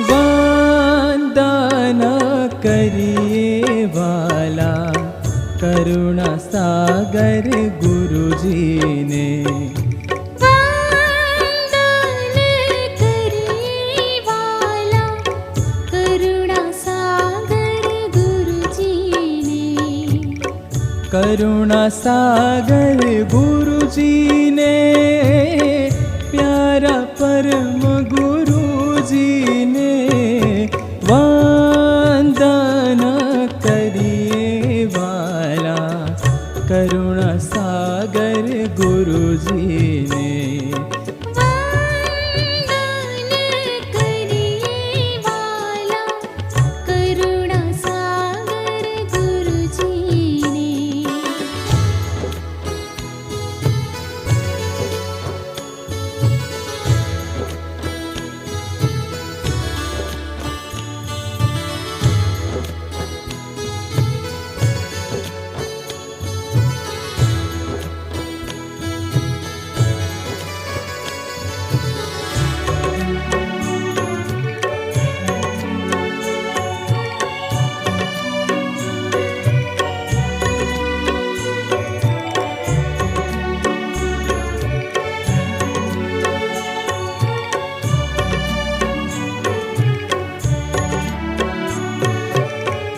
वंदन करिए वाला करुणा सागर गुरुजी ने। वंदन करिए वाला करुणा सागर गुरुजी ने। करुणा सागर गुरुजी ने, प्यारा परम गुरुजी ने। वंदन करिए वाला करुणा सागर गुरुजी ने। वंदन करिए वाला करुणा सागर गुरुजी ने।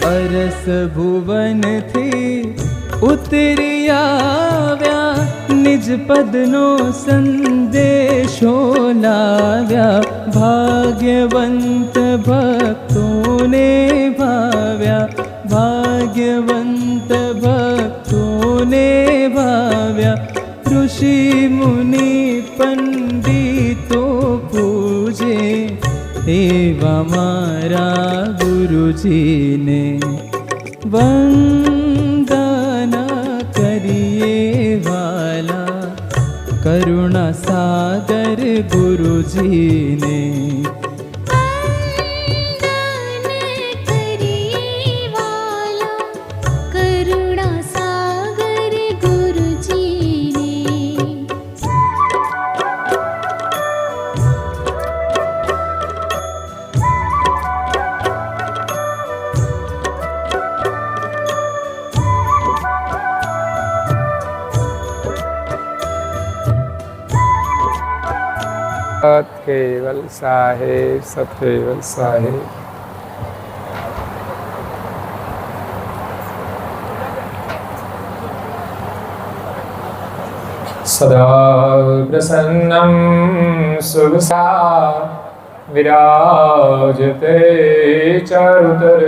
अरस भुवन थी उतरी आव्या, निज पदनो संदेशो लाव्या। भाग्यवंत भक्तों ने भाव्या, भाग्यवंत भक्तों ने भाव्या। ऋषि मुनि पंडितों पूजे, एवा मारा गुरुजी ने। वंदना करिए वाला करुणा सागर गुरुजी ने। वंदन करिए वाला करुणा सागर गुरुजी ने। केवल साहेब सतकेवल साहेब। सदा प्रसन्नं सुरसा विराजते चारुतर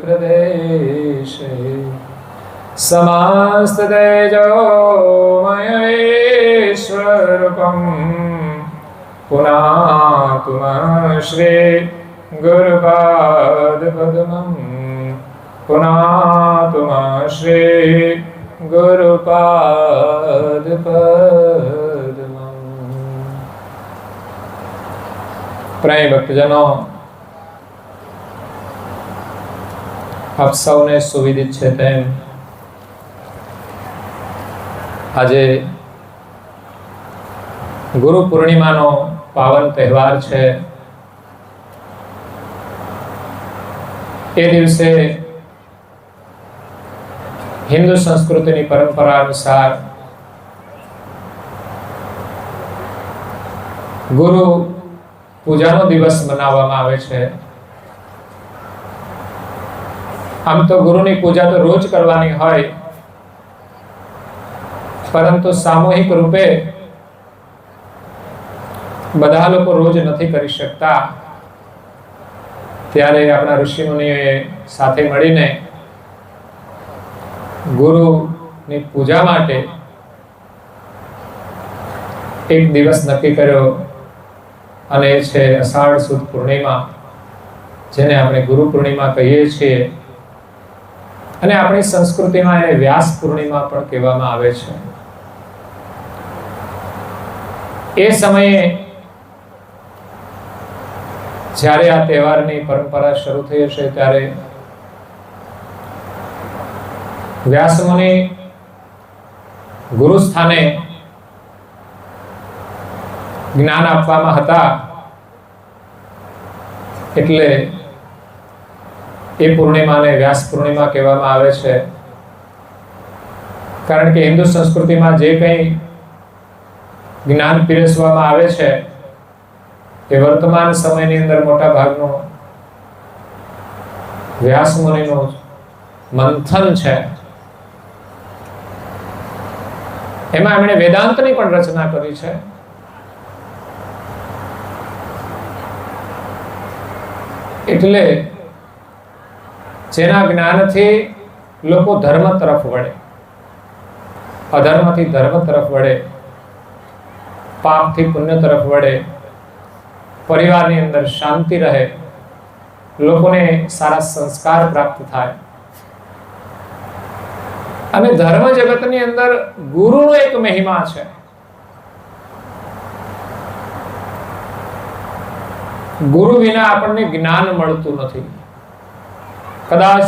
प्रदेशे। समस्त तेजोमयेश्वरूपम् पुनातु श्री गुरुपादपद्मम्। पुनातु श्री गुरुपादपद्मम्। प्रिय भक्तजनों, आप सौने सुविदित छे तेम आजे गुरु पूर्णिमानो पावन तहेवार छे। ए दिवसे हिंदू संस्कृतिनी परंपरा अनुसार गुरु पूजानो दिवस मनाववामां आवे छे। आम तो गुरुनी पूजा तो रोज करवानी होय, परंतु सामूहिक रूपे બધા લોકો રોજ નથી કરી શકતા। ત્યારે આપણા ઋષિ મુનિઓએ સાથે મળીને ગુરુની પૂજા માટે એક દિવસ નક્કી કર્યો, અને એ છે અષાઢ સુદ પૂર્ણિમા, જેને આપણે ગુરુ પૂર્ણિમા કહીએ છીએ। અને આપણી સંસ્કૃતિમાં એને વ્યાસ પૂર્ણિમા પણ કહેવામાં આવે છે। એ સમયે જ્યારે આ તહેવારની પરંપરા શરૂ થઈ હશે ત્યારે વ્યાસ મુનિ ગુરુ સ્થાને જ્ઞાન આપવામાં હતા, એટલે એ પૂર્ણિમાને વ્યાસ પૂર્ણિમા કહેવામાં આવે છે. કારણ કે હિન્દુ સંસ્કૃતિમાં જે કંઈ જ્ઞાન પીરસવામાં આવે છે એ વર્તમાન સમયની અંદર મોટા ભાગનું વ્યાસ મુનિનું મંથન છે. એમાં એમણે વેદાંતની પણ રચના કરી છે. એટલે જેના જ્ઞાનથી લોકો ધર્મ તરફ વળે, અધર્મથી ધર્મ તરફ વળે, પાપથી પુણ્ય તરફ વળે, પરિવારની અંદર શાંતિ રહે, લોકોને સારા સંસ્કાર પ્રાપ્ત થાય. અને ધર્મ જગતની અંદર ગુરુનો એક મહિમા છે. ગુરુ વિના આપણને જ્ઞાન મળતું નથી. કદાચ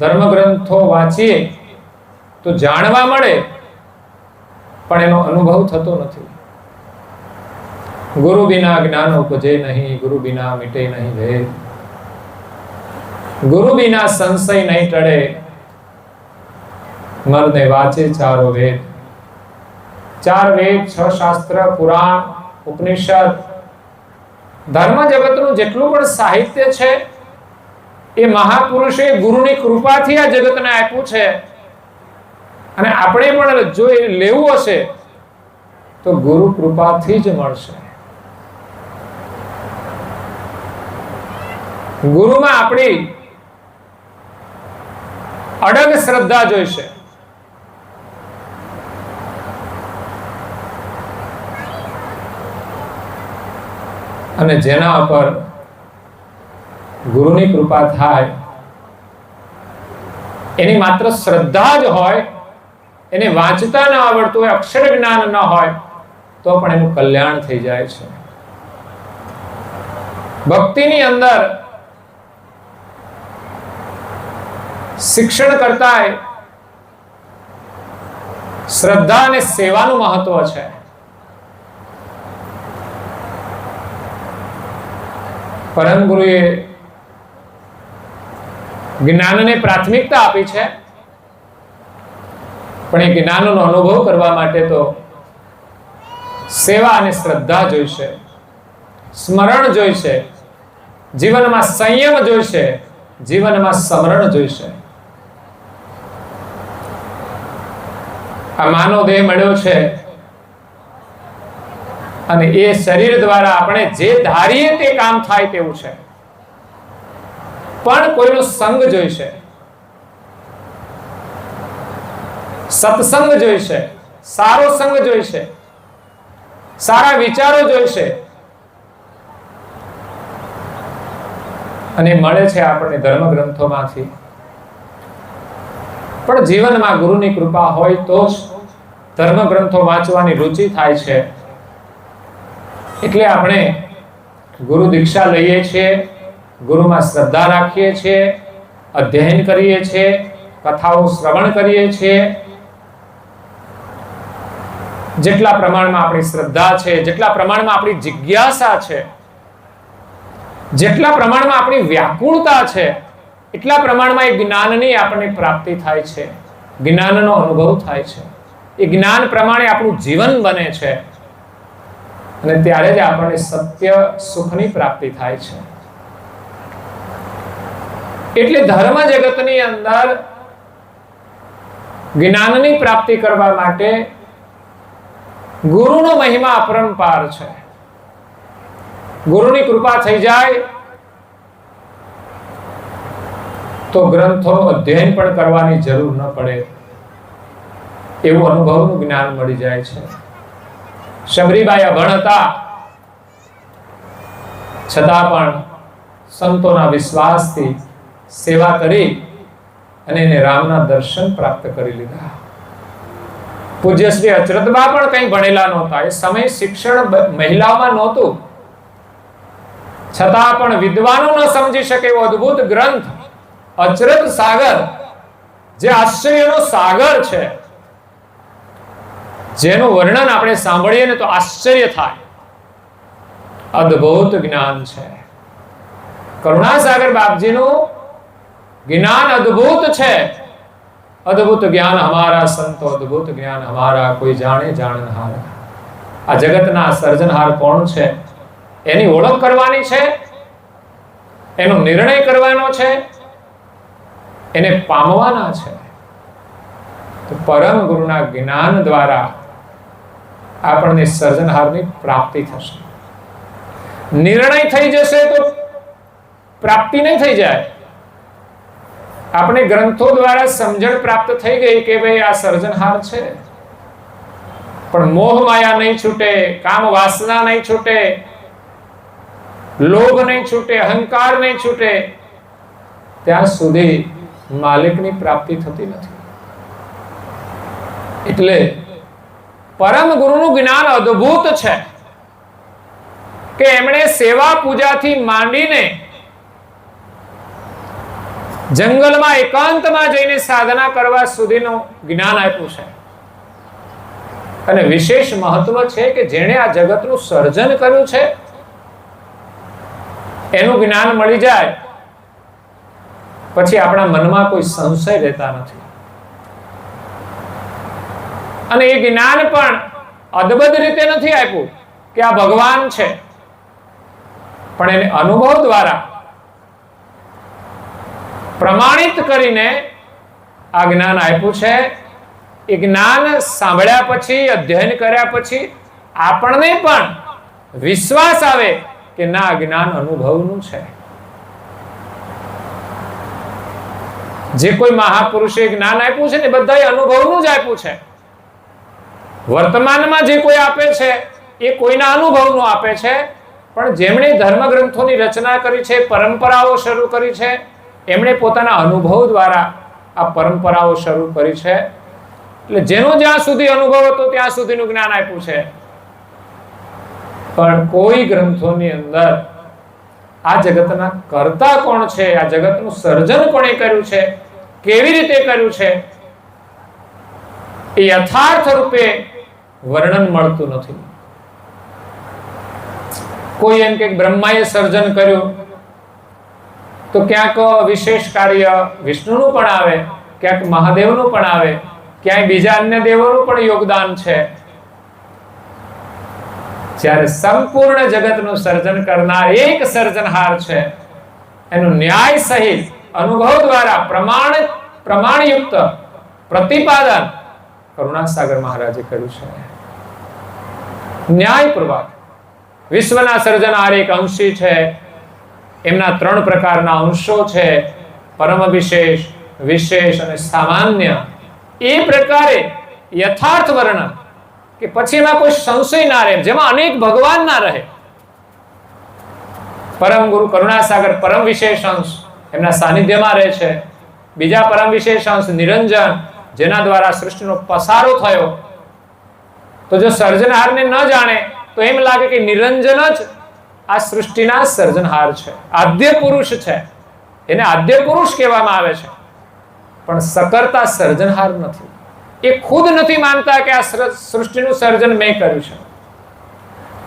ધર્મ ગ્રંથો વાંચીએ તો જાણવા મળે, પણ એનો અનુભવ થતો નથી. ગુરુ બિના જ્ઞાન ઉપજે નહીં, ગુરુ બિના મિટે નહીં ભેદ, ગુરુ બિના સંશય નહીં ટળે, મરને વાંચે ચારો વેદ. 4 વેદ, 6 શાસ્ત્ર, પુરાણ, ઉપનિષદ, ધર્મ જગતનું જેટલું પણ સાહિત્ય છે એ મહાપુરુષે ગુરુની કૃપાથી આ જગતને આપ્યું છે. અને આપણે પણ જો એ લેવું હશે તો ગુરુ કૃપાથી જ મળશે. ગુરુમાં આપણી અડગ શ્રદ્ધા જોઈશે. અને જેના ઉપર ગુરુની કૃપા થાય એની માત્ર શ્રદ્ધા જ હોય, એને વાંચતા ન આવડતું હોય, અક્ષર જ્ઞાન ન હોય, તો પણ એનું કલ્યાણ થઈ જાય છે. ભક્તિની અંદર શિક્ષણ કરતા શ્રદ્ધા અને સેવાનું મહત્વ છે. પરમ ગુરુએ જ્ઞાનને પ્રાથમિકતા આપી છે, પણ એ જ્ઞાનનો અનુભવ કરવા માટે તો સેવા અને શ્રદ્ધા જોઈશે, સ્મરણ જોઈશે, જીવનમાં સંયમ જોઈશે, જીવનમાં સમરણ જોઈશે. આ માનવ દેહ મળ્યો છે અને એ શરીર દ્વારા આપણે જે ધારીએ તે કામ થાય તેવું છે. પણ કોઈનો સંગ જોઈશે, સત્સંગ જોઈશે, સારો સંગ જોઈશે, સારા વિચારો જોઈશે. અને મળે છે આપણને ધર્મ ગ્રંથોમાંથી. પણ જીવનમાં ગુરુની કૃપા હોય તો જ ધર્મ ગ્રંથો વાંચવાની રુચિ થાય છે. એટલે આપણે ગુરુ દીક્ષા લઈએ છીએ, ગુરુમાં શ્રદ્ધા રાખીએ છીએ, અધ્યયન કરીએ છીએ, કથાઓ શ્રવણ કરીએ છીએ. જેટલા પ્રમાણમાં આપણી શ્રદ્ધા છે, જેટલા પ્રમાણમાં આપણી જિજ્ઞાસા છે, જેટલા પ્રમાણમાં આપણી વ્યાકુળતા છે, એટલા પ્રમાણમાં એ જ્ઞાનની આપણને પ્રાપ્તિ થાય છે, જ્ઞાનનો અનુભવ થાય છે. એ જ્ઞાન પ્રમાણે આપણું જીવન બને છે અને ત્યારે જ આપણને સત્ય સુખની પ્રાપ્તિ થાય છે. એટલે ધર્મ જગતની અંદર જ્ઞાનની પ્રાપ્તિ કરવા માટે ગુરુનો મહિમા અપરંપાર છે. ગુરુની કૃપા થઈ જાય તો ગ્રંથોનું અધ્યયન પણ કરવાની જરૂર ન પડે, એવું અનુભવનું જ્ઞાન મળી જાય છે. શબરીબાઈ અભણ હતા, છતાં પણ સંતોના વિશ્વાસથી સેવા કરી અને એને રામના દર્શન પ્રાપ્ત કરી લીધા. પૂજ્ય શ્રી અચરતબા પણ કંઈ ભણેલા નહોતા. એ સમય શિક્ષણ મહિલાઓમાં નહોતું, છતાં પણ વિદ્વાનો ન સમજી શકે એવો અદ્ભુત ગ્રંથ અચરત સાગર, જે આશ્ચર્યનો સાગર છે, જેનું વર્ણન આપણે સાંભળીએ ને તો આશ્ચર્ય થાય. અદ્ભુત જ્ઞાન છે. કરુણાસાગર બાપજીનું જ્ઞાન અદ્ભુત છે. અદ્ભુત જ્ઞાન હમારા સંતો, અદ્ભુત જ્ઞાન હમારા, કોઈ જાણે જાણનહાર. આ જગતના સર્જનહાર કોણ છે એની ઓળખ કરવાની છે, એનો નિર્ણય કરવાનો છે, એને પામવાના છે. તો પરમ ગુરુના જ્ઞાન દ્વારા આપણને સર્જનહારની પ્રાપ્તિ થશે. નિર્ણય થઈ જશે તો પ્રાપ્તિ નહીં થઈ જાય. આપણે ગ્રંથો દ્વારા સમજણ પ્રાપ્ત થઈ ગઈ કે ભાઈ આ સર્જનહાર છે, પણ મોહ માયા નહીં છૂટે, કામ વાસના નહીં છૂટે, લોભ નહીં છૂટે, અહંકાર નહીં છૂટે, ત્યાં સુધી માલિકની પ્રાપ્તિ થતી નથી. એટલે પરમ ગુરુનું જ્ઞાન અદ્ભુત છે કે એમણે સેવા પૂજાથી માંડીને જંગલમાં એકાંતમાં જઈને સાધના કરવા સુધીનું જ્ઞાન આપ્યું છે. અને વિશેષ મહત્વ છે કે જેણે આ જગતનું સર્જન કર્યું છે એનું જ્ઞાન મળી જાય પછી આપણા મનમાં કોઈ સંશય રહેતા નથી. અને એ જ્ઞાન પણ અદભુત રીતે નથી આપ્યું કે આ ભગવાન છે, પણ એને અનુભવ દ્વારા પ્રમાણિત કરીને આ જ્ઞાન આપ્યું છે. એ જ્ઞાન સાંભળ્યા પછી, અધ્યયન કર્યા પછી આપણને પણ વિશ્વાસ આવે કે ના, જ્ઞાન અનુભવનું છે. જે કોઈ મહાપુરુષે જ્ઞાન આપ્યું છે ને બધાએ અનુભવનું જ આપ્યું છે. વર્તમાનમાં જે કોઈ આપે છે એ કોઈના અનુભવનું આપે છે, પણ જેમણે ધર્મગ્રંથોની રચના કરી છે, પરંપરાઓ શરૂ કરી છે, એમણે પોતાના અનુભવ દ્વારા આ પરંપરાઓ શરૂ કરી છે. એટલે જેનો જ્યાં સુધી અનુભવ હતો ત્યાં સુધીનું જ્ઞાન આપ્યું છે. પણ કોઈ ગ્રંથોની અંદર આ જગતના કર્તા કોણ છે, આ જગતનું સર્જન કોણે કર્યું છે, કેવી રીતે કર્યું છે, એ યથાર્થ રૂપે વર્ણન મળતું નથી. કોઈ એમ કે બ્રહ્માએ સર્જન કર્યું તો ક્યાંક વિશેષ કાર્ય વિષ્ણુનું પણ આવે, ક્યાંક મહાદેવનું પણ આવે, ક્યાંય બીજા અન્ય દેવોનું પણ યોગદાન છે. જ્યારે સંપૂર્ણ જગતનું સર્જન કરનાર એક સર્જનહાર છે, એનું ન્યાય સહિત અનુભવ દ્વારા પ્રમાણયુક્ત પ્રતિપાદન કરુણાસાગર મહારાજે કર્યું છે. ન્યાયપૂર્વક વિશ્વના સર્જનહાર એક અંશી છે. એમના 3 પ્રકારના અંશો છે, પરમ વિશેષ, વિશેષ અને સામાન્ય. એ પ્રકારે યથાર્થ વર્ણન કે પછી એમાં કોઈ સંશય ના રહે, જેમાં અનેક ભગવાન ના રહે. પરમ ગુરુ કરુણાસાગર પરમ વિશેષ અંશ એમના સાનિધ્યમાં રહે છે. બીજા પરમ વિશેષ અંશ નિરંજન, જેના દ્વારા સૃષ્ટિનો પસારો થયો. તો જો સર્જનહારને ન જાણે તો એમ લાગે કે નિરંજન જ આ સૃષ્ટિના સર્જનહાર છે, આદ્ય પુરુષ છે, એને આદ્ય પુરુષ કહેવામાં આવે છે. પણ સકર્તા સર્જનહાર નથી. એ ખુદ નથી માનતા કે આ સૃષ્ટિનું સર્જન મેં કર્યું છે.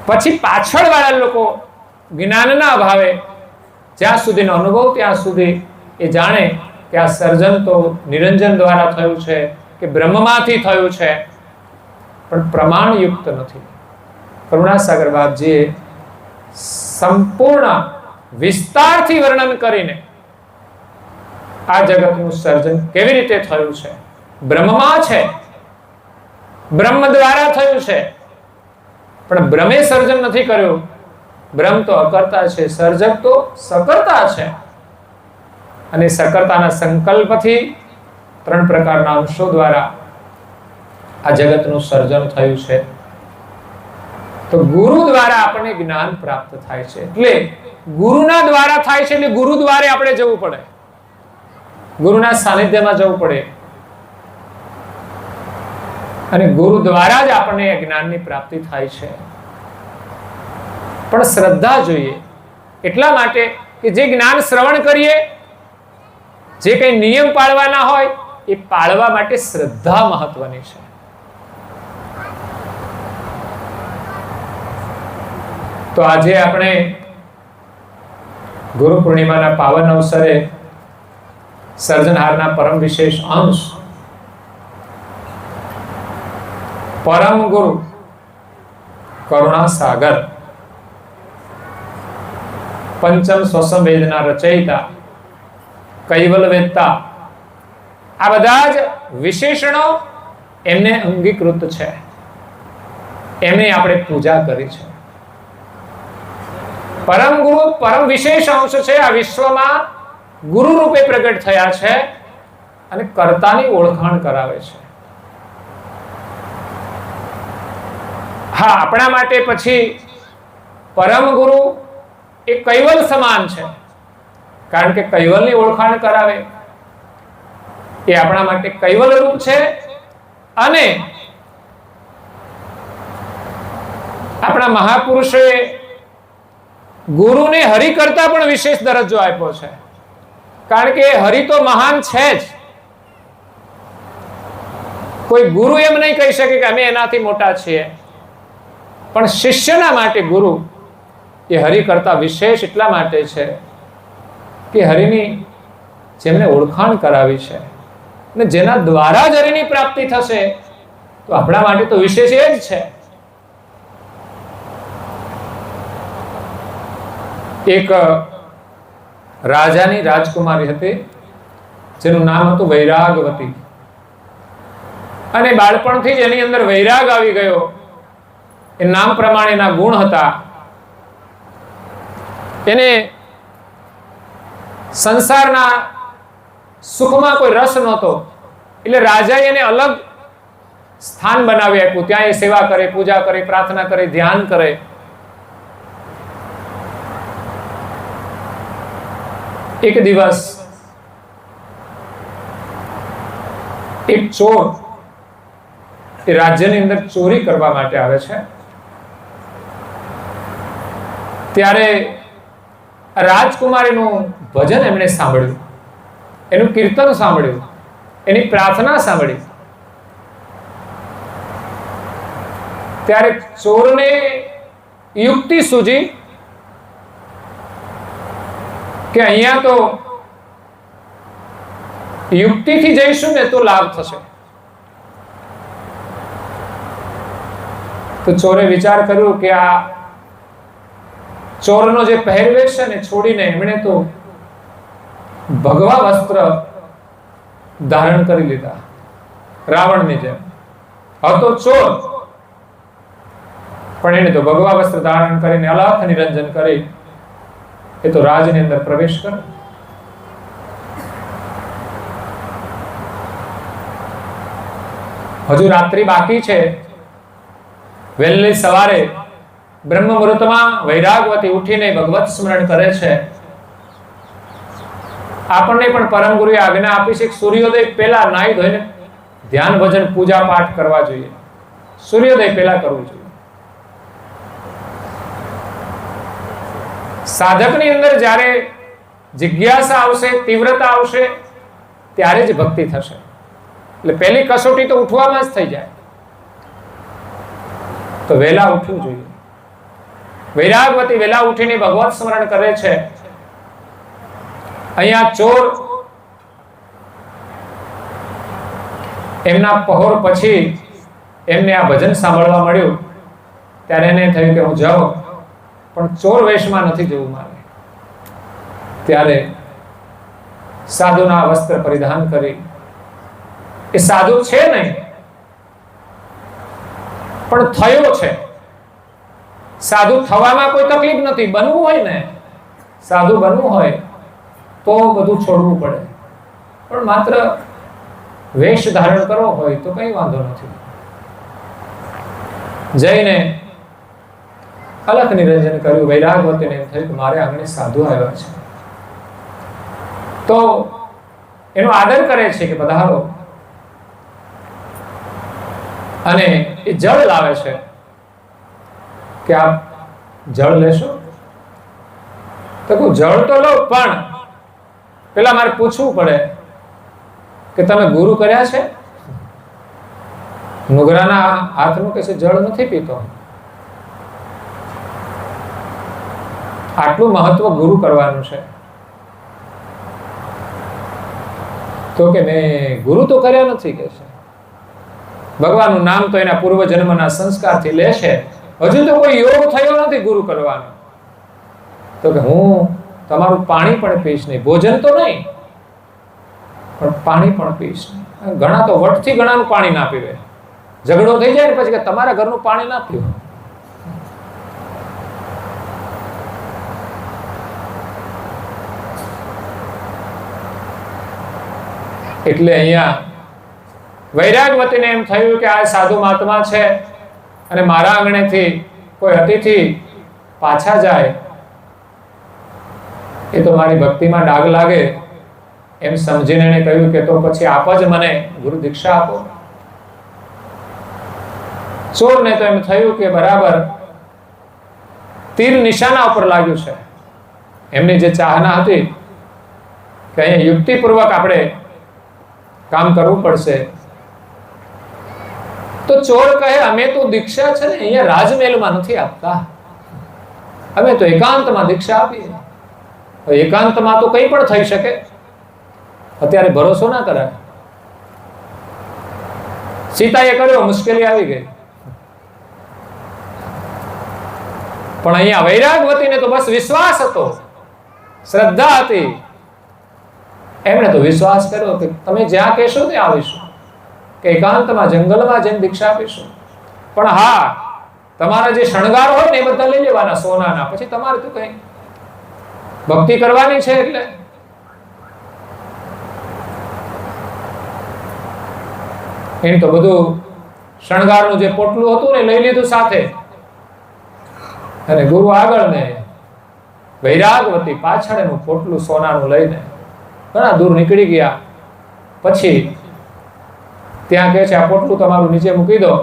પછી પાછળવાળા લોકો જ્ઞાનના અભાવે જ્યાં સુધીનો અનુભવ ત્યાં સુધી એ જાણે કે આ સર્જન તો નિરંજન દ્વારા થયું છે કે બ્રહ્મમાંથી થયું છે, પણ પ્રમાણયુક્ત નથી. કરુણાસાગર બાપજીએ સંપૂર્ણ વિસ્તારથી વર્ણન કરીને આ જગતનું સર્જન કેવી રીતે થયું છે, બ્રહ્મમાં છે, બ્રહ્મ દ્વારા થયું છે. પણ બ્રહ્મે સર્જન નથી કર્યું. બ્રહ્મ તો અકર્તા છે, સર્જક તો સકર્તા છે. અને સકર્તાના સંકલ્પથી 3 પ્રકારના અંશો દ્વારા આ જગતનું સર્જન થયું છે. તો ગુરુ દ્વારા આપણને જ્ઞાન પ્રાપ્ત થાય છે. એટલે ગુરુના દ્વારા થાય છે, એટલે ગુરુ દ્વારે આપણે જવું પડે, ગુરુના સાનિધ્યમાં જવું પડે. અને ગુરુ દ્વારા જ આપણને જ્ઞાનની પ્રાપ્તિ થાય છે. પણ શ્રદ્ધા જોઈએ. એટલા માટે કે જે જ્ઞાન શ્રવણ કરીએ, જે કંઈ નિયમ પાળવાના હોય એ પાળવા માટે શ્રદ્ધા મહત્વની છે. તો આજે આપણે ગુરુ પૂર્ણિમાના પાવન અવસરે સર્જનહારના પરમ વિશેષ અંશ પરમ ગુરુ કરુણા સાગર પંચમ સ્વસમ વેદના રચયિતા કૈવલ વેદતા આ બધા જ વિશેષણો એમને અંગીકૃત છે, એમની આપણે પૂજા કરી છે. પરમ ગુરુ પરમ વિશેષ અંશ છે. આ વિશ્વમાં ગુરુ રૂપે પ્રગટ થયા છે અને કર્તાની ઓળખાણ કરાવે છે. હા, આપણા માટે પછી પરમ ગુરુ એ કૈવલ સમાન છે, કારણ કે કૈવલની ઓળખાણ કરાવે એ આપણા માટે કૈવલ રૂપ છે. અને આપણા મહાપુરુષોએ ગુરુને હરિ કરતા પણ વિશેષ દરજ્જો આપ્યો છે, કારણ કે હરિ તો મહાન છે જ. કોઈ ગુરુ એમ નહીં કહી શકે કે અમે એનાથી મોટા છીએ, પણ શિષ્યના માટે ગુરુ એ હરિ કરતા વિશેષ એટલા માટે છે કે હરિની જેમને ઓળખાણ કરાવી છે અને જેના દ્વારા જ હરિની પ્રાપ્તિ થશે, તો આપણા માટે તો વિશેષ એ જ છે. એક રાજાની રાજકુમારી હતી જેનું નામ હતું વૈરાગવતી, અને બાળપણથી જ એની અંદર વૈરાગ આવી ગયો. એ નામ પ્રમાણેના ગુણ હતા. એને સંસારના સુખમાં કોઈ રસ નહોતો, એટલે રાજાએ એને અલગ સ્થાન બનાવી આપ્યું. ત્યાં એ સેવા કરે, પૂજા કરે, પ્રાર્થના કરે, ધ્યાન કરે. એક દિવસ એક ચોર એ રાજ્યની અંદર ચોરી કરવા માટે આવે છે. ત્યારે રાજકુમારીનું ભજન એમણે સાંભળ્યું, એનું કીર્તન સાંભળ્યું, એની પ્રાર્થના સાંભળી. ત્યારે ચોરને યુક્તિ સૂજી કે અહીંયા તો યુક્તિથી જઈશું ને તો લાભ થશે. તો ચોરે વિચાર કર્યો કે આ ચોરનો જે પહેરવેશ છે ને છોડીને એમણે તો ભગવા વસ્ત્ર ધારણ કરી લીધા, રાવણની જેમ. હતો ચોર, પણ એને તો ભગવા વસ્ત્ર ધારણ કરીને અલખ નિરંજન કરી એ તો રાજની અંદર પ્રવેશ કરે. હજુ રાત્રિ બાકી છે. વહેલી સવારે બ્રહ્મ મુહૂર્તમાં વૈરાગવતી ઉઠીને ભગવત સ્મરણ કરે છે. આપણને પણ પરમ ગુરુએ આજ્ઞા આપી છે કે સૂર્યોદય પહેલા નાહી ધોઈને ધ્યાન ભજન પૂજા પાઠ કરવા જોઈએ. સૂર્યોદય પહેલા કરવું જોઈએ. સાધકની અંદર જ્યારે જિજ્ઞાસા આવશે, તીવ્રતા આવશે, ત્યારે જ ભક્તિ થશે. એટલે પહેલી કસોટી તો ઉઠવામાં જ થઈ જાય. તો વહેલા ઉઠવું જોઈએ. વૈરાગવતી વહેલા ઉઠીને ભગવત સ્મરણ કરે છે. અહીંયા ચોર એમના પહોર પછી એમને આ ભજન સાંભળવા મળ્યું, ત્યારે એને થયું કે હું જાઉં, પણ ચોર વેશમાં નથી જવું મારે. ત્યારે સાધુના વસ્ત્ર પરિધાન કરી, એ સાધુ છે નહીં પણ થયો છે. સાધુ થવામાં કોઈ તકલીફ નથી. બનવું હોય ને, સાધુ બનવું હોય તો બધું છોડવું પડે, પણ માત્ર વેશ ધારણ કરવો હોય તો કઈ વાંધો નથી. જઈને અલખ નિરંજન કર્યું. વૈરાગવતીને એમ થયું કે મારે આંગણે સાધુ આવ્યા છે, તો એનો આદર કરે છે કે પધારો. અને એ જળ લાવે છે કે આપ જળ લેશો? તો હું જળ તો લઉં, પણ પેલા મારે પૂછવું પડે કે તમે ગુરુ કર્યા છે? નુગરાના હાથનું કે છે જળ નથી પીતો. આટલું મહત્વ ગુરુ કરવાનું છે. તો કે મેં ગુરુ તો કર્યા નથી કે છે. ભગવાનનું નામ તો એના પૂર્વ જન્મના સંસ્કારથી લેશે, હજુ તો કોઈ યોગ થયો નથી ગુરુ કરવાનો. તો કે હું તમારું પાણી પણ પીશ નહીં, ભોજન તો નહીં પણ પાણી પણ પીશ નહીં. ઘણા તો વટથી ઘણાનું પાણી ના પીવે, ઝઘડો થઈ જાય ને પછી કે તમારા ઘરનું પાણી ના પીવું. એટલે અહીંયા વૈરાગવતીને એમ થયું કે આ સાધુ મહાત્મા છે અને મારા આંગણેથી કોઈ અતિથિ પાછા જાય એ તો મારી ભક્તિમાં ડાઘ લાગે, એમ સમજીને એણે કહ્યું કે તો પછી આપ જ મને ગુરુ દીક્ષા આપો. ચોરને તો એમ થયું કે બરાબર તીર નિશાના ઉપર લાગ્યું છે. એમની જે ચાહના હતી કે અહીંયા યુક્તિપૂર્વક આપણે કામ કરવું પડશે. તો ચોર કહે અમે તો દીક્ષા છે ને અહીંયા રાજમહેલમાં નથી આપતા, અમે તો એકાંતમાં દીક્ષા આપીએ. એકાંતમાં તો કંઈ પણ થઈ શકે, અત્યારે ભરોસો ના કરાય. સીતાએ કર્યો, મુશ્કેલી આવી ગઈ. પણ અહીંયા વૈરાગવતીને તો બસ વિશ્વાસ હતો, શ્રદ્ધા હતી. એમણે તો વિશ્વાસ કર્યો કે તમે જ્યાં કહેશો ત્યાં આવીશું, કે એકાંતમાં જંગલમાં જઈને દીક્ષા આપીશું. પણ હા, તમારા જે શણગાર હોય ને એ બધા લઈ લેવાના સોનાના, પછી તમારે તો કઈ ભક્તિ કરવાની છે. એટલે એને તો બધું શણગારનું જે પોટલું હતું ને લઈ લીધું સાથે, અને ગુરુ આગળ ને વૈરાગવતી પાછળ એનું પોટલું સોનાનું લઈને ઘણા દૂર નીકળી ગયા. પછી ત્યાં કહે છે આ પોટલું તમારું નીચે મૂકી દો.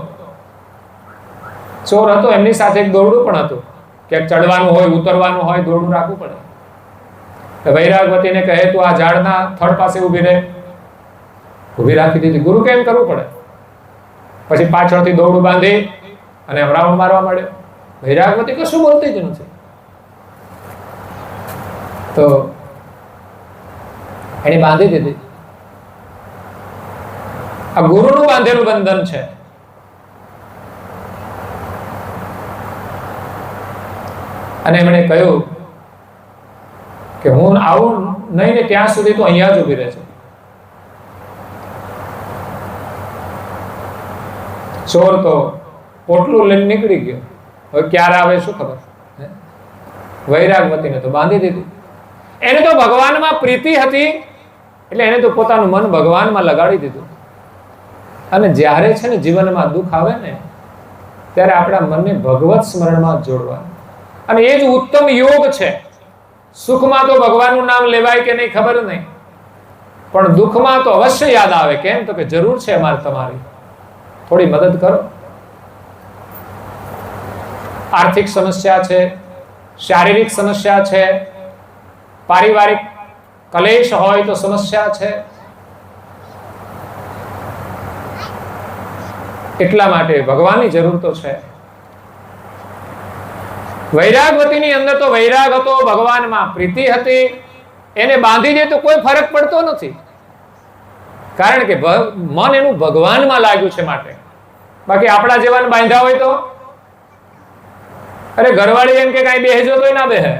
ચોર હતો, એમની સાથે એક દોરડું પણ હતું, ક્યાંક ચડવાનું હોય ઉતરવાનું હોય દોરડું રાખવું પડે. વૈરાગવતીને કહે તું આ ઝાડના થડ પાસે ઊભી રહે. ઊભી રાખી દીધી. ગુરુ કેમ કરવું પડે. પછી પાછળથી દોરડું બાંધી અને રાઉન્ડ મારવા માંડ્યો. વૈરાગવતી કશું બોલતી જ નથી. તો એને બાંધી દીધી. આ ગુરુનું બાંધેલું બંધન છે. અને એમણે કહ્યું કે હું આવું નહીં ને ત્યાં સુધી તો અહીંયા જ ઊભી રહે છે. ચોર તો પોટલું લઈને નીકળી ગયો. હવે ક્યારે આવે શું ખબર. વૈરાગવતીને તો બાંધી દીધી. એને તો ભગવાનમાં પ્રીતિ હતી એટલે એને તો પોતાનું મન ભગવાનમાં લગાડી દીધું. અને જ્યારે છે ને જીવનમાં દુઃખ આવે ને ત્યારે આપણા મનને ભગવત સ્મરણમાં જોડવાનું. અને એ જ ઉત્તમ યોગ છે. સુખમાં તો ભગવાનનું નામ લેવાય કે નહીં ખબર નહીં, પણ દુઃખમાં તો અવશ્ય યાદ આવે. કેમ તો કે જરૂર છે અમારે તમારી, થોડી મદદ કરો. આર્થિક સમસ્યા છે, શારીરિક સમસ્યા છે, પારિવારિક કલેશ હોય તો સમસ્યા છે. એટલા માટે ભગવાનની જરૂર તો છે. વૈરાગવતીની અંદર તો વૈરાગ હતો, ભગવાનમાં પ્રીતિ હતી. એને બાંધી દે તો કોઈ ફરક પડતો નથી, કારણ કે મન એનું ભગવાનમાં લાગ્યું છે માટે. બાકી આપણા જેવાને બાંધ્યા હોય તો અરે ઘરવાળી એમ કે કઈ બેહજો તો ના બેહે.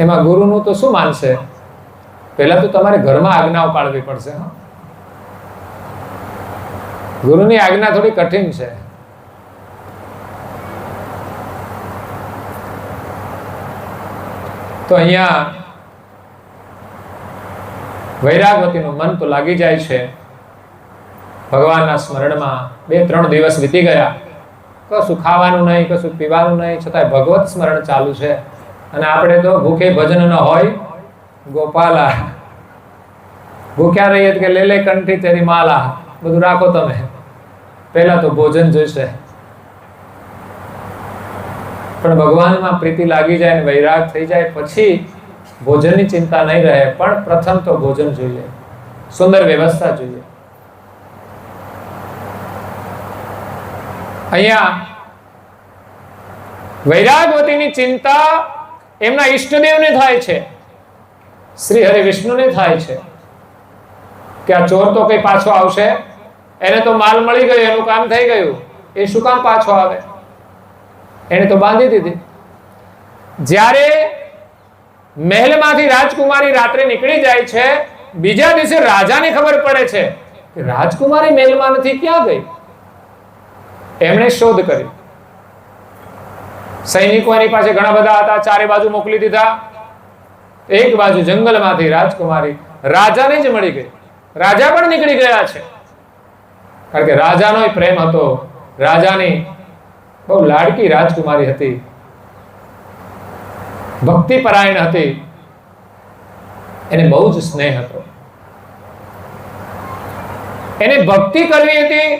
એમાં ગુરુનું તો શું માનશે. પહેલા તો તમારે ઘરમાં આજ્ઞાઓ પાળવી પડશે. ગુરુની આજ્ઞા થોડી કઠિન છે. તો અહીંયા વૈરાગવતીનું મન તો લાગી જાય છે ભગવાનના સ્મરણમાં. 2-3 દિવસ વીતી ગયા, કશું ખાવાનું નહીં, કશું પીવાનું નહીં, છતાંય ભગવત સ્મરણ ચાલુ છે. અને આપણે તો ભૂખે ભજન ન હોય ગોપાલા, ભૂખ્યા રહીએ કે લે લે કંઠી તેરી માલા, બધું રાખો તમે, પહેલા તો ભોજન જોઈશે. પણ ભગવાનમાં પ્રીતિ લાગી જાય ને વૈરાગ થઈ જાય પછી ભોજનની ચિંતા નહીં રહે. પણ પ્રથમ તો ભોજન જોઈએ, સુંદર વ્યવસ્થા જોઈએ. અહીંયા વૈરાગવતીની ચિંતા એમના ઈષ્ટદેવને થાય છે, શ્રી હરિ વિષ્ણુને થાય છે કે આ ચોર તો કઈ પાછો આવશે, એને તો માલ મળી ગયો, એનું કામ થઈ ગયું, એ શું કામ પાછો આવે, એને તો બાંધી દીધી. જ્યારે મહેલમાંથી રાજકુમારી રાત્રે નીકળી જાય છે, બીજા દિવસે રાજાને ખબર પડે છે કે રાજકુમારી મહેલમાં નથી, ક્યાં ગઈ? એમણે શોધ કરી. સૈનિકો એની પાસે ઘણા બધા હતા, ચારે બાજુ મોકલી દીધા. એક બાજુ જંગલમાંથી રાજકુમારી રાજાને જ મળી ગઈ. રાજા પણ નીકળી ગયા છે, કારણ કે રાજાનો પ્રેમ હતો. રાજાની બહુ લાડકી રાજકુમારી હતી, ભક્તિ પરાયણ હતી, એને બહુ જ સ્નેહ હતો. એને ભક્તિ કરવી હતી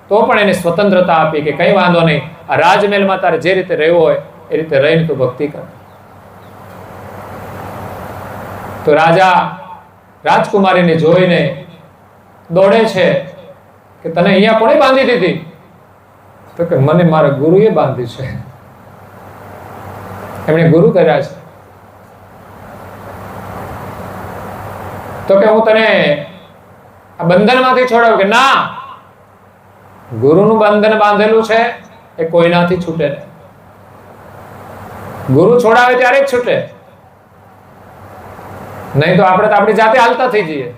તો પણ એને સ્વતંત્રતા આપી કે કઈ વાંધો નહીં, આ રાજમહેલમાં તારે જે રીતે રહેવું હોય એ રીતે રહીને તું ભક્તિ કર. તો રાજા રાજકુમારીને જોઈને દોડે છે કે તને અહીંયા કોણે બાંધી દીધી? તો કે મને મારા ગુરુએ બાંધી છે, એમણે ગુરુ કર્યા છે. તો કે હું તને આ બંધનમાંથી છોડાવું? કે ના, ગુરુનું બંધન બાંધેલું છે એ કોઈનાથી છૂટે નહીં. ગુરુ છોડાવે ત્યારે જ છૂટે, નહીં તો આપણે તો આપણી જાતે હાલતા થઈ જઈએ.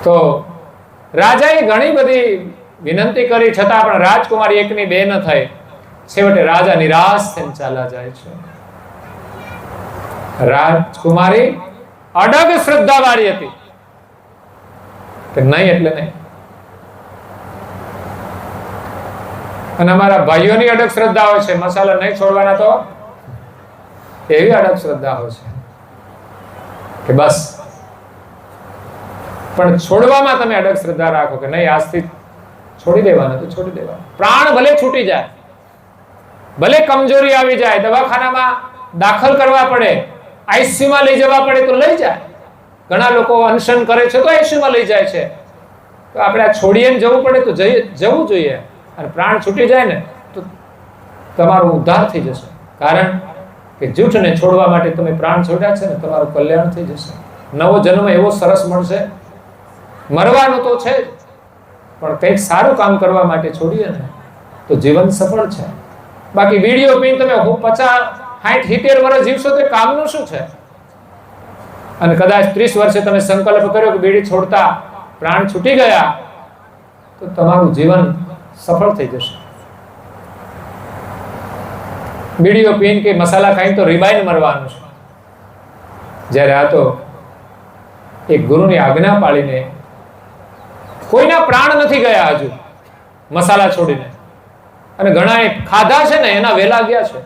તો રાજાએ ઘણી બધી વિનંતી કરી, છતાં પણ રાજકુમારી એકની બે ન થઈ. છેવટે રાજા નિરાશ થઈને ચાલ્યા જાય છે. રાજકુમારી અડગ શ્રદ્ધા વાળી હતી કે નહીં એટલે નહીં. અને અમારા ભાઈઓની અડગ શ્રદ્ધા હોય છે, મસાલા નહીં છોડવાના, તો એવી અડગ શ્રદ્ધા હોય છે કે બસ. પણ છોડવામાં તમે અડગ શ્રદ્ધા રાખો કે નહીં, આજથી છોડી દેવાના તો છોડી દેવાના. પ્રાણ ભલે છૂટી જાય, ભલે કમજોરી આવી જાય, દવાખાનામાં દાખલ કરવા પડે, આઈસીયુમાં લઈ જવા પડે તો લઈ જાય. ઘણા લોકો અનશન કરે છે તો આઈસીયુમાં લઈ જાય છે. તો આપણે આ છોડીને જવું પડે તો જવું જોઈએ. અને પ્રાણ છૂટી જાય ને તો તમારો ઉદ્ધાર થઈ જશે, કારણ કે જૂઠને છોડવા માટે તમે પ્રાણ છોડ્યા છે ને, તમારું કલ્યાણ થઈ જશે. નવો જન્મ એવો સરસ મળશે. મરવાનું તો છે જ, પણ કંઈક સારું કામ કરવા માટે છોડીએ ને તો જીવન સફળ છે. બાકી વિડીયો પીને તમે 50, 60, 70 વર્ષ જીવશો તો કામનું શું છે? અને કદાચ 30 વર્ષે તમે સંકલ્પ કર્યો કે બીડી છોડતા પ્રાણ છૂટી ગયા, તો તમારું જીવન સફળ થઈ જશે. બીડીઓ પીને કે મસાલા ખાઈને તો રીબાઈને મરવાનું છે. જ્યારે આ તો એક ગુરુની આજ્ઞા પાળીને, કોઈના પ્રાણ નથી ગયા હજુ મસાલા છોડીને, અને ઘણાએ ખાધા છે ને એના વેલા ગયા છે.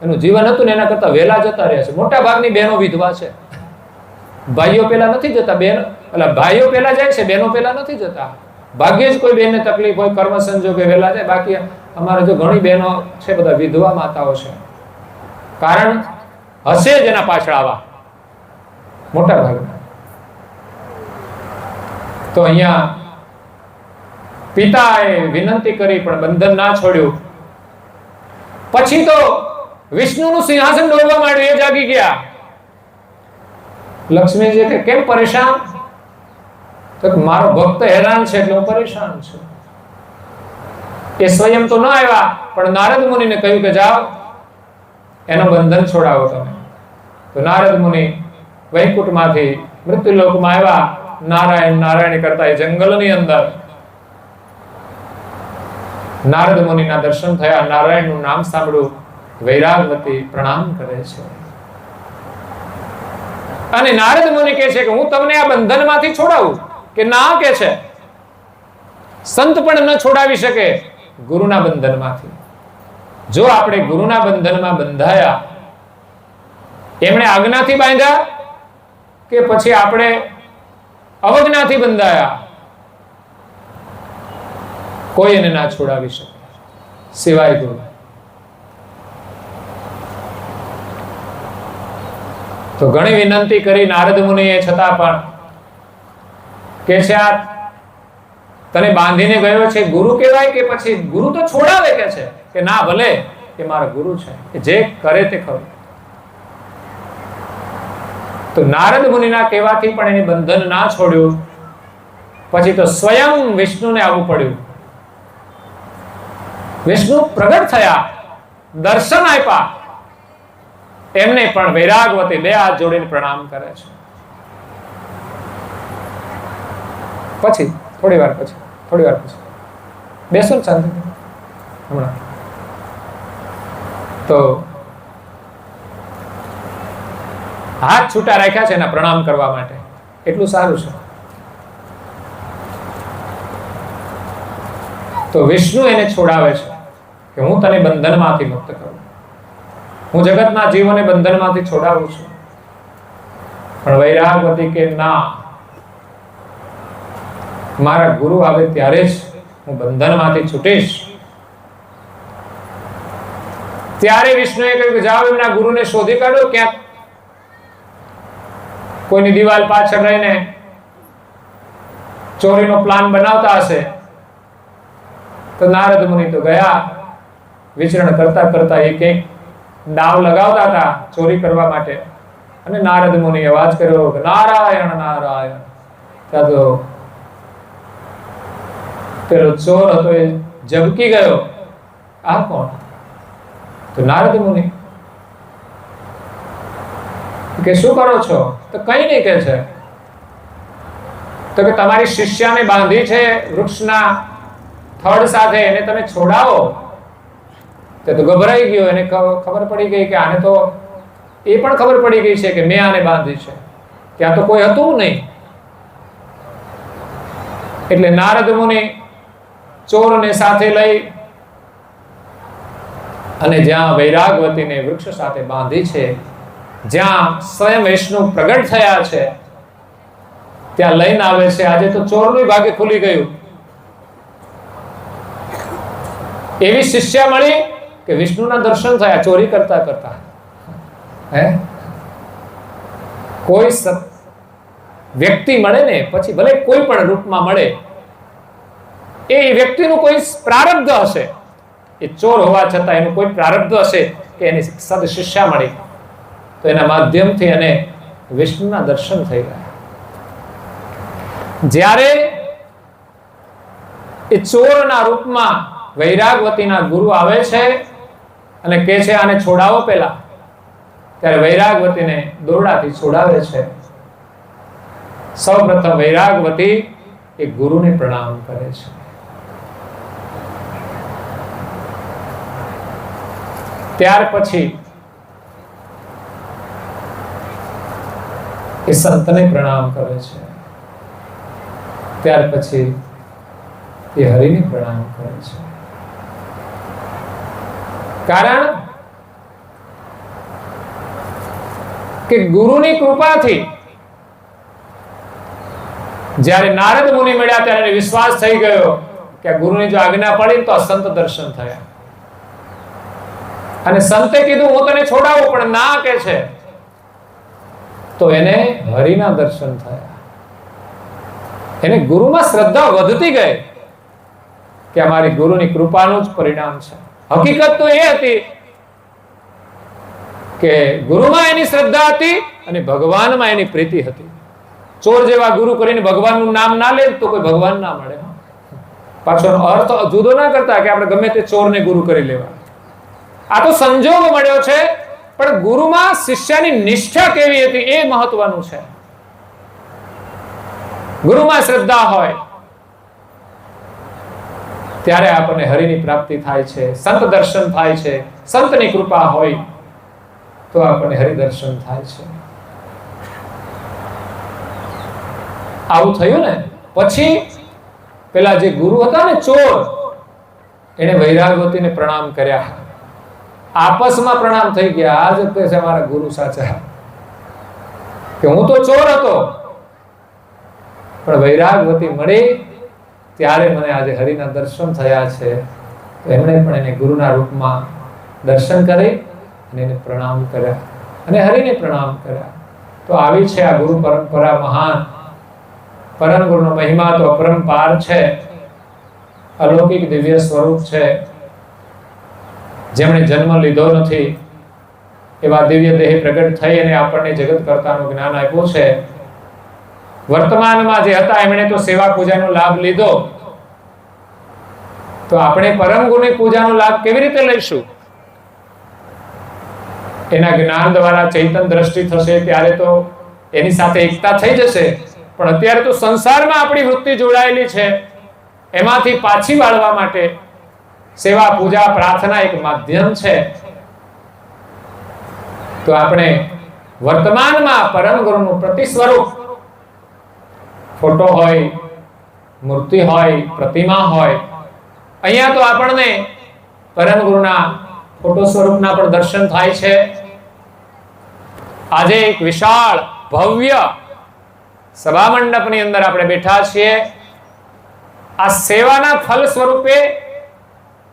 એનું જીવન હતું ને એના કરતા વેલા જતા રહ્યા છે. મોટા ભાગની બહેનો વિધવા છે. ભાઈઓ પેલા નથી જતા, ભાઈઓ પેલા જાય છે, બહેનો પેલા નથી જતા. ભાગ્યે જ કોઈ બહેનને તકલીફ હોય, કર્મ સંજોગે વેલા જાય. બાકી અમારે જો ઘણી બહેનો છે, બધા વિધવા માતાઓ છે. કારણ હશે જ એના પાછળ આવા મોટા ભાગના. તો અહીંયા પિતાએ વિનંતી કરી પણ બંધન ના છોડ્યું. પછી તો વિષ્ણુનું સિંહાસન ડોલવા માંડ્યું, એ જાગી ગયા. લક્ષ્મીજી કે કેમ પરેશાન? તો મારો ભક્ત હેરાન છે એટલે હું પરેશાન છું. એ સ્વયં તો ન આવ્યા, પણ નારદ મુનિને કહ્યું કે જાઓ એનો બંધન છોડાવો તમે. તો નારદ મુનિ વૈકુંઠમાંથી મૃત્યુલોકમાં આવ્યા. નારાયણ નારાયણ કરતા એ જંગલની અંદર નારદ મુનિના દર્શન થયા. નારાયણનું નામ સાંભળ્યું. વૈરાગવતી પ્રણામ કરે છે અને નારદ મુનિ કહે છે કે હું તમને આ બંધનમાંથી છોડાવું કે ના? કે છે સંત પણ ન છોડાવી શકે ગુરુના બંધનમાંથી. જો આપણે ગુરુના બંધનમાં બંધાયા, એમણે આજ્ઞાથી બાંધ્યા કે પછી આપણે અવજ્ઞાથી બંધાયા, કોઈ એને ના છોડાવી શકે સિવાય ગુરુ. તો ઘણી વિનંતી કરી નારદ મુનિએ, છતાં પણ કે છે આ તને બાંધીને ગયો છે ગુરુ કહેવાય કે પછી ગુરુ તો છોડાવે કે છે કે ના ભલે એ મારો ગુરુ છે, કે જે કરે તે ખરું. તો નારદ મુનિના કહેવાથી પણ એને બંધન ના છોડ્યું. પછી તો સ્વયં વિષ્ણુને આવવું પડ્યું. વિષ્ણુ પ્રગટ થયા, દર્શન આપ્યા. એમને પણ વૈરાગવતી 2 હાથ જોડીને પ્રણામ કરે છે. પછી થોડી વાર પછી બેસો ને શાંતિ હમણાં. તો હાથ છૂટા રાખ્યા છે એના પ્રણામ કરવા માટે, એટલું સારું છે. તો વિષ્ણુ એને છોડાવે છે કે હું તને બંધનમાંથી મુક્ત કરું, હું જગતના જીવોને બંધનમાંથી છોડાવું છું. પણ વૈરાગવતી કે ના, મારા ગુરુ આવે ત્યારે જ હું બંધનમાંથી છૂટીશ. ત્યારે વિષ્ણુએ કહ્યું કે જાઓ એમના ગુરુને શોધી કાઢો, ક્યાંક કોઈની દિવાલ પાછળ રહીને ચોરીનો પ્લાન બનાવતા હશે. તો નારદ મુનિ તો ગયા, વિચરણ કરતા કરતા એક એક દાવ લગાવતા હતા ચોરી કરવા માટે. અને નારદ મુનિ અવાજ કર્યો કે નારાયણ નારાયણ. ત્યાં તો પેલો ચોર હતો એ ઝબકી ગયો, આ કોણ? તો નારદ મુનિ કે શું કરો છો? તો કઈ નહીં કે છે. તો કે તમારી શિષ્યાને બાંધી છે વૃક્ષના થડ સાથે, એને તમે છોડાવો. તે તો ગભરાઈ ગયો, એને ખબર પડી ગઈ કે આને તો એ પણ ખબર પડી ગઈ છે કે મેં આને બાંધી છે, ત્યાં તો કોઈ હતું નહીં. એટલે નારદ મુનિ ચોરને સાથે લઈ અને જ્યાં વૈરાગવતીને વૃક્ષ સાથે બાંધી છે, જ્યાં સ્વયં વિષ્ણુ પ્રગટ થયા છે, ત્યાં લઈને આવે છે. આજે તો ચોરનું ભાગ્ય ખુલી ગયું. એવી શિષ્યા મળી કે વિષ્ણુના દર્શન થયા ચોરી કરતા કરતા. કોઈ વ્યક્તિ મળે ને પછી ભલે કોઈ પણ રૂપમાં મળે, એ વ્યક્તિનું કોઈ પ્રારબ્ધ હશે. એ ચોર હોવા છતાં એનું કોઈ પ્રારબ્ધ હશે કે એની સદ શિષ્યા મળી, તો એના માધ્યમથી એને વિષ્ણુના દર્શન થઈ ગયા. જ્યારે એ ચોરના રૂપમાં વૈરાગવતીના ગુરુ આવે છે અને કહે છે આને છોડાવો પહેલા, ત્યારે વૈરાગવતીને દોરડાથી છોડાવે છે. સૌપ્રથમ વૈરાગવતી એ ગુરુને પ્રણામ કરે છે. ત્યાર પછી એ સંતને પ્રણામ કરે છે. ત્યાર પછી એ હરિને પ્રણામ કરે છે. કારણ કે ગુરુની કૃપાથી જ્યારે નારદ મુનિ મળ્યા ત્યારે વિશ્વાસ થઈ ગયો કે આ ગુરુની જો આજ્ઞા પડી તો સંત દર્શન થયા. અને સંતે કીધું હું તને છોડાવું, પણ ના કે છે, તો એને હરિના દર્શન થયા. એને ગુરુમાં શ્રદ્ધા વધતી ગઈ કે અમારી ગુરુની કૃપાનું જ પરિણામ છે. હકીકત તો એ હતી કે ગુરુમાં એની શ્રદ્ધા હતી અને ભગવાનમાં એની પ્રીતિ હતી. ચોર જેવા ગુરુ કરીને ભગવાનનું નામ ના લે તો કોઈ ભગવાન ના મળે. પાછો અર્થ જુદો ના કરતા કે આપણે ગમે તે ચોરને ગુરુ કરી લેવા. આ તો સંજોગ મળ્યો છે, પણ ગુરુમાં શિષ્યની નિષ્ઠા કેવી હતી એ મહત્વનું છે. ગુરુમાં શ્રદ્ધા હોય ત્યારે આપણને હરિની પ્રાપ્તિ થાય છે, સંત દર્શન થાય છે. સંતની કૃપા હોય તો આપણને હરિ દર્શન થાય છે. આવું થયું ને પછી પેલા જે ગુરુ હતા ને ચોર, એને વૈરાગવતીને પ્રણામ કર્યા. આપસમાં પ્રણામ થઈ ગયા. આજ કહે છે મારા ગુરુ સાચા, કે હું તો ચોર હતો પણ વૈરાગવતી મળી ત્યારે મને આજે હરિના દર્શન થયા છે. એમણે પણ એને ગુરુના રૂપમાં દર્શન કરી અને એને પ્રણામ કર્યા અને હરિને પ્રણામ કર્યા. તો આવી છે આ ગુરુ પરંપરા મહાન. પરમ ગુરુનો મહિમા તો અપરંપાર છે, અલૌકિક દિવ્ય સ્વરૂપ છે. જેમણે જન્મ લીધો નથી એવા દિવ્ય દેહ પ્રગટ થઈ અને આપણને જગત કર્તાનું જ્ઞાન આપ્યું છે. વર્તમાનમાં જે હતા એમણે તો સેવા પૂજાનો લાભ લીધો, તો આપણે પરમ ગુરુની પૂજાનો લાભ કેવી રીતે લઈશું? એના જ્ઞાન દ્વારા ચૈતન દ્રષ્ટિ થશે ત્યારે તો એની સાથે એકતા થઈ જશે. પણ અત્યારે તો સંસારમાં આપણી વૃત્તિ જોડાયેલી છે, એમાંથી પાછી વાળવા માટે સેવા પૂજા પ્રાર્થના એક માધ્યમ છે. તો આપણે વર્તમાનમાં પરમ ગુરુનું પ્રતિ સ્વરૂપ, ફોટો હોય, મૂર્તિ હોય, પ્રતિમા હોય, અહીંયા તો આપણને પરમ ગુરુના ફોટો સ્વરૂપના પણ દર્શન થાય છે. આજે એક વિશાળ ભવ્ય સભા મંડપની અંદર આપણે બેઠા છીએ. આ સેવાના ફલ સ્વરૂપે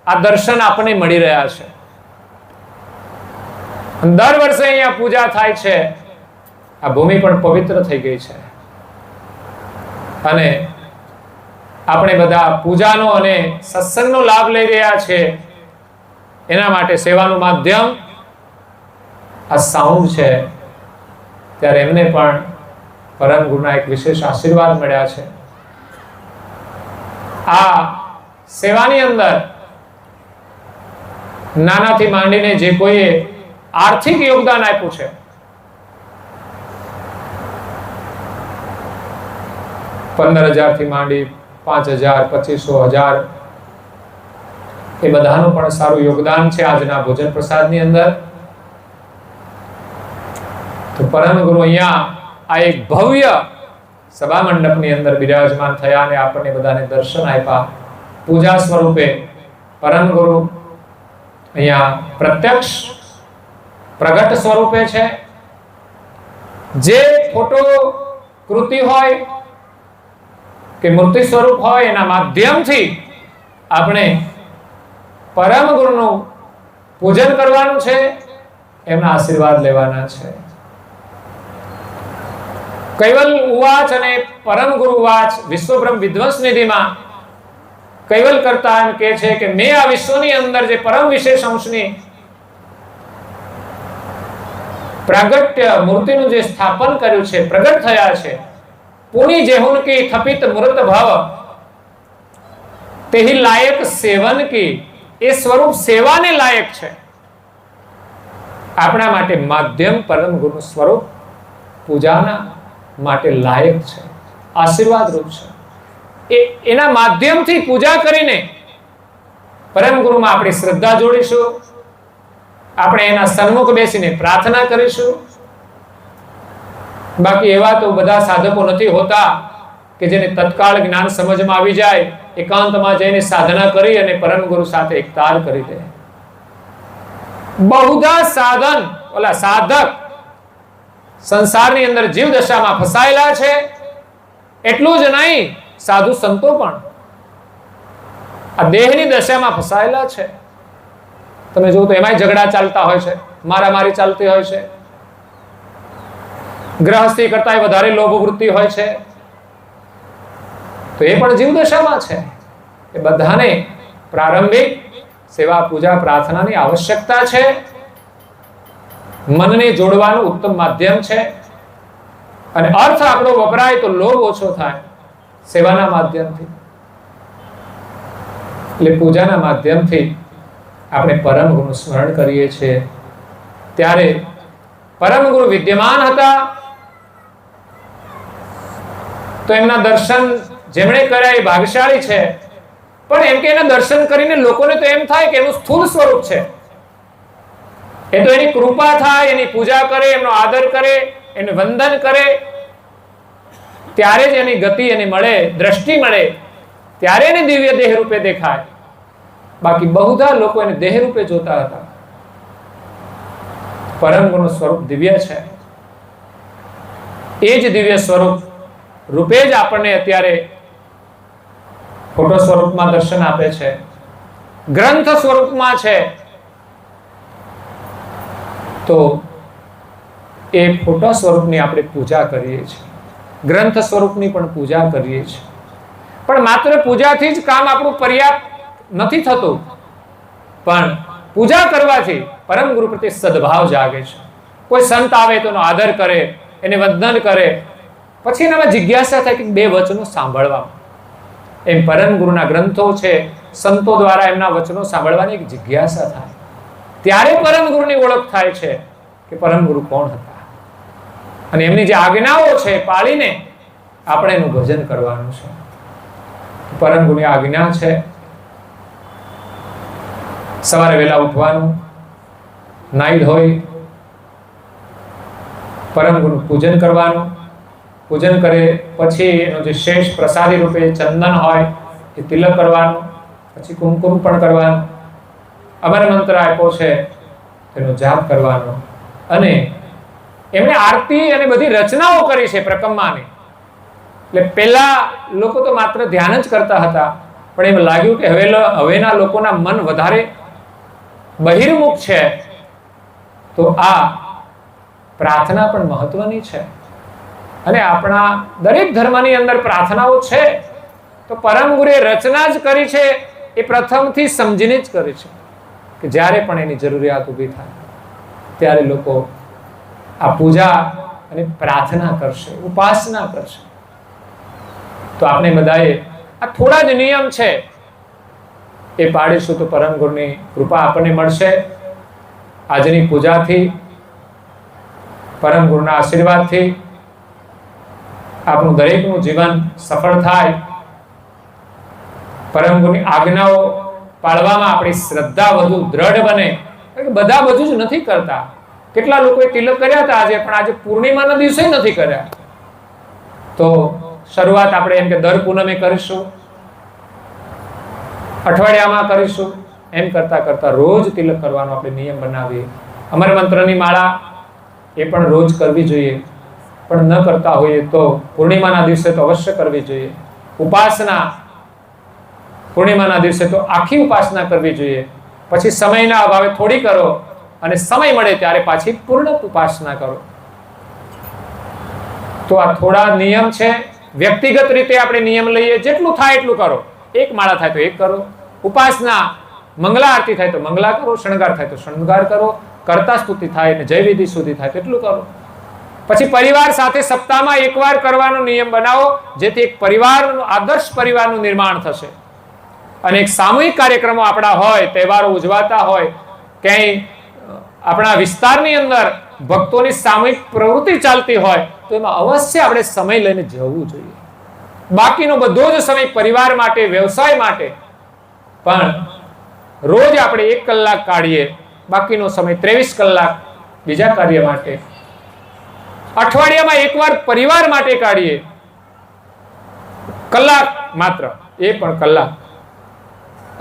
આ દર્શન આપણને મળી રહ્યા છે. દર વર્ષે અહીંયા પૂજા થાય છે. આ ભૂમિ પણ પવિત્ર થઈ ગઈ છે અને આપણે બધા પૂજાનો અને સત્સંગનો લાભ લઈ રહ્યા છે. એના માટે સેવાનું માધ્યમ આ સાઉન્ડ છે. ત્યારે એમને પણ પરમ ગુરુના એક વિશેષ આશીર્વાદ મળ્યા છે. આ સેવાની અંદર નાનાથી માંડીને જે કોઈએ આર્થિક યોગદાન આપ્યું છે, 15,000 થી માંડી 5,000, 25,000, એ બધાનું પણ સારું યોગદાન છે આજના ભોજન પ્રસાદની અંદર. તો પરમ ગુરુ અહીંયા આ એક ભવ્ય સભા મંડપની અંદર બિરાજમાન થયા અને આપણને બધાને દર્શન આપ્યા. પૂજા સ્વરૂપે પરમ ગુરુ અહીંયા પ્રત્યક્ષ પ્રગટ સ્વરૂપે છે. જે ફોટો કૃતિ હોય કે મૂર્તિ સ્વરૂપ હોય એના માધ્યમથી આપણે પરમ ગુરુનું પૂજન કરવાનું છે, એમના આશીર્વાદ લેવાના છે. કૈવલ ઉવાચ અને પરમ ગુરુ ઉવાચ વિશ્વબ્રહ્મ વિધ્વંસ નિધિમાં કૈવલ કરતા એમ કહે છે કે મેં આ વિશ્વની અંદર જે પરમ વિશેષ અંશની પ્રાગટ્ય મૂર્તિનું જે સ્થાપન કર્યું છે, પ્રગટ થયા છે, પુની જેહુન કી થપિત મૂર્ત ભાવ તેહી લાયક સેવન કી, એ સ્વરૂપ સેવાને લાયક છે. આપણા માટે માધ્યમ પરમ ગુરુ સ્વરૂપ પૂજાના માટે લાયક છે, આશીર્વાદ રૂપ છે. એના માધ્યમથી પૂજા કરીને પરમ ગુરુમાં આપણી શ્રદ્ધા જોડીશું. આપણે એના સન્મુખ બેસીને પ્રાર્થના કરીશું. બાકી એવા તો બધા સાધકો નથી હોતા કે જેને તત્કાળ જ્ઞાન સમજમાં આવી જાય, એકાંતમાં જઈને સાધના કરી અને પરમ ગુરુ સાથે એક તાર કરી દે. બહુધા સાધક સંસારની અંદર જીવ દશામાં ફસાયેલા છે. એટલું જ નહીં, સાધુ સંતો પણ આ દેહની દશામાં ફસાયેલા છે. તમે જો તો એમાંય ઝઘડા ચાલતા હોય છે, મારામારી ચાલતી હોય છે, ગ્રહસ્થી કરતા વધારે લોભ વૃત્તિ હોય છે, તો એ પણ જીવ દશામાં છે. એ બધાને પ્રારંભિક સેવા પૂજા પ્રાર્થનાની આવશ્યકતા છે. મનને જોડવાનું ઉત્તમ માધ્યમ છે અને અર્થ આપણો વપરાય તો લોભ ઓછો થાય સેવાના માધ્યમથી. એટલે પૂજાના માધ્યમથી આપણે પરમ ગુરુનું સ્મરણ કરીએ છીએ. ત્યારે પરમ ગુરુ વિદ્યમાન હતા તો એમના દર્શન જેમણે કર્યા એ ભાગ્યશાળી છે. પણ એમ કે એના દર્શન કરીને લોકોને તો એમ થાય કે એનું સ્થૂળ સ્વરૂપ છે, એ તો એની કૃપા થાય, એની પૂજા કરે, એમનો આદર કરે, એને વંદન કરે, ત્યારે જ એની ગતિ એને મળે, દ્રષ્ટિ મળે, ત્યારે એને દિવ્ય દેહ રૂપે દેખાય. બાકી બહુધા લોકો એને દેહ રૂપે જોતા હતા. પરમ ગુરુનું સ્વરૂપ દિવ્ય છે. એ જ દિવ્ય સ્વરૂપ રૂપે જ આપણને અત્યારે ફોટો સ્વરૂપમાં દર્શન આપે છે, ગ્રંથ સ્વરૂપમાં છે. તો એ ફોટો સ્વરૂપની આપણે પૂજા કરીએ છીએ. ગ્રંથ સ્વરૂપની પણ પૂજા કરીએ છીએ. પણ માત્ર પૂજાથી જ કામ આપણું પર્યાપ્ત નથી થતું, પણ પૂજા કરવાથી પરમ ગુરુ પ્રત્યે સદભાવ જાગે છે. કોઈ સંત આવે તો એનો આદર કરે, એને વંદન કરે, પછી એનામાં જિજ્ઞાસા થાય કે બે વચનો સાંભળવા. એમ પરમ ગુરુના ગ્રંથો છે, સંતો દ્વારા એમના વચનો સાંભળવાની એક જિજ્ઞાસા થાય. ત્યારે પરમ ગુરુની ઓળખ થાય છે કે પરમ ગુરુ કોણ હતા, અને એમની જે આજ્ઞાઓ છે પાળીને આપણે એનું ભજન કરવાનું છે. પરમ ગુરુની આજ્ઞા છે સવારે વહેલા ઉઠવાનું, નાઈ ધોઈ પરમ ગુરુનું પૂજન કરવાનું. પૂજન કરે પછી એનો જે શેષ પ્રસાદી રૂપે ચંદન હોય એ તિલક કરવાનું, પછી કુમકુમ પણ કરવાનું. અમર મંત્ર આપ્યો છે તેનો જાપ કરવાનો. અને એમણે આરતી અને બધી રચનાઓ કરી છે પ્રકમ્માની. એટલે પહેલા લોકો તો માત્ર ધ્યાન જ કરતા હતા, પણ એમ લાગ્યું કે હવેના લોકોના મન વધારે બહિર્મુખ છે, તો આ પ્રાર્થના પણ મહત્વની છે. અને આપણા દરેક ધર્મની અંદર પ્રાર્થનાઓ છે, તો પરમ ગુરુએ રચના જ કરી છે એ પ્રથમથી સમજીને જ કરી છે કે જ્યારે પણ એની જરૂરિયાત ઊભી થાય ત્યારે લોકો આ પૂજા અને પ્રાર્થના કરશે, ઉપાસના કરશે. તો આપણે બધાએ આ થોડા જ નિયમ છે એ પાડીશું તો પરમ ગુરુની કૃપા આપણને મળશે. આજની પૂજાથી, પરમ ગુરુના આશીર્વાદથી આપણું દરેકનું જીવન સફળ થાય. પરમ ગુરુની આજ્ઞાઓ પાળવામાં આપણી શ્રદ્ધા વધુ દ્રઢ બને. બધા બધું જ નથી કરતા. કેટલા લોકોએ તિલક કર્યા હતા આજે, પણ આજે પૂર્ણિમાના દિવસે નથી કર્યા. તો શરૂઆત આપણે એમ કે દર પૂનમે કરીશું, અઠવાડિયામાં કરીશું, એમ કરતા કરતા રોજ તિલક કરવાનો આપણે નિયમ બનાવીએ. અમર મંત્રની માળા એ પણ રોજ કરવી જોઈએ, પણ ન કરતા હોઈએ તો પૂર્ણિમાના દિવસે તો અવશ્ય કરવી જોઈએ. ઉપાસના પૂર્ણિમાના દિવસે તો આખી ઉપાસના કરવી જોઈએ. પછી સમયના અભાવે થોડી કરો, અને સમય મળે ત્યારે પાછી પૂર્ણ ઉપાસના કરો. તો આ થોડા નિયમ છે. વ્યક્તિગત રીતે આપણે નિયમ લઈએ, જેટલું થાય એટલું કરો. એક માળા થાય તો એક કરો. ઉપાસના મંગલા આરતી થાય તો મંગલા કરો, શણગાર થાય તો શણગાર કરો, કરતા સ્તુતિ થાય અને જય વિધિ સુધી થાય તેટલું કરો. પછી પરિવાર સાથે સપ્તાહમાં એકવાર કરવાનો નિયમ બનાવો, જેથી એક પરિવારનું, આદર્શ પરિવારનું નિર્માણ થશે. અને એક સામૂહિક કાર્યક્રમો આપણા હોય, તહેવારો ઉજવાતા હોય, ક્યાંય આપણા વિસ્તારની અંદર ભક્તોની સામૂહિક પ્રવૃત્તિ ચાલતી હોય, તો એમાં અવશ્ય આપણે સમય લઈને જવું જોઈએ. બાકીનો બધો જ સમય પરિવાર માટે, વ્યવસાય માટે, પણ રોજ આપણે 1 કલાક કાઢીએ, બાકીનો સમય 23 કલાક બીજા કાર્ય માટે. અઠવાડિયામાં એકવાર પરિવાર માટે કાઢીએ, કલાક માત્ર, એ પણ કલાક.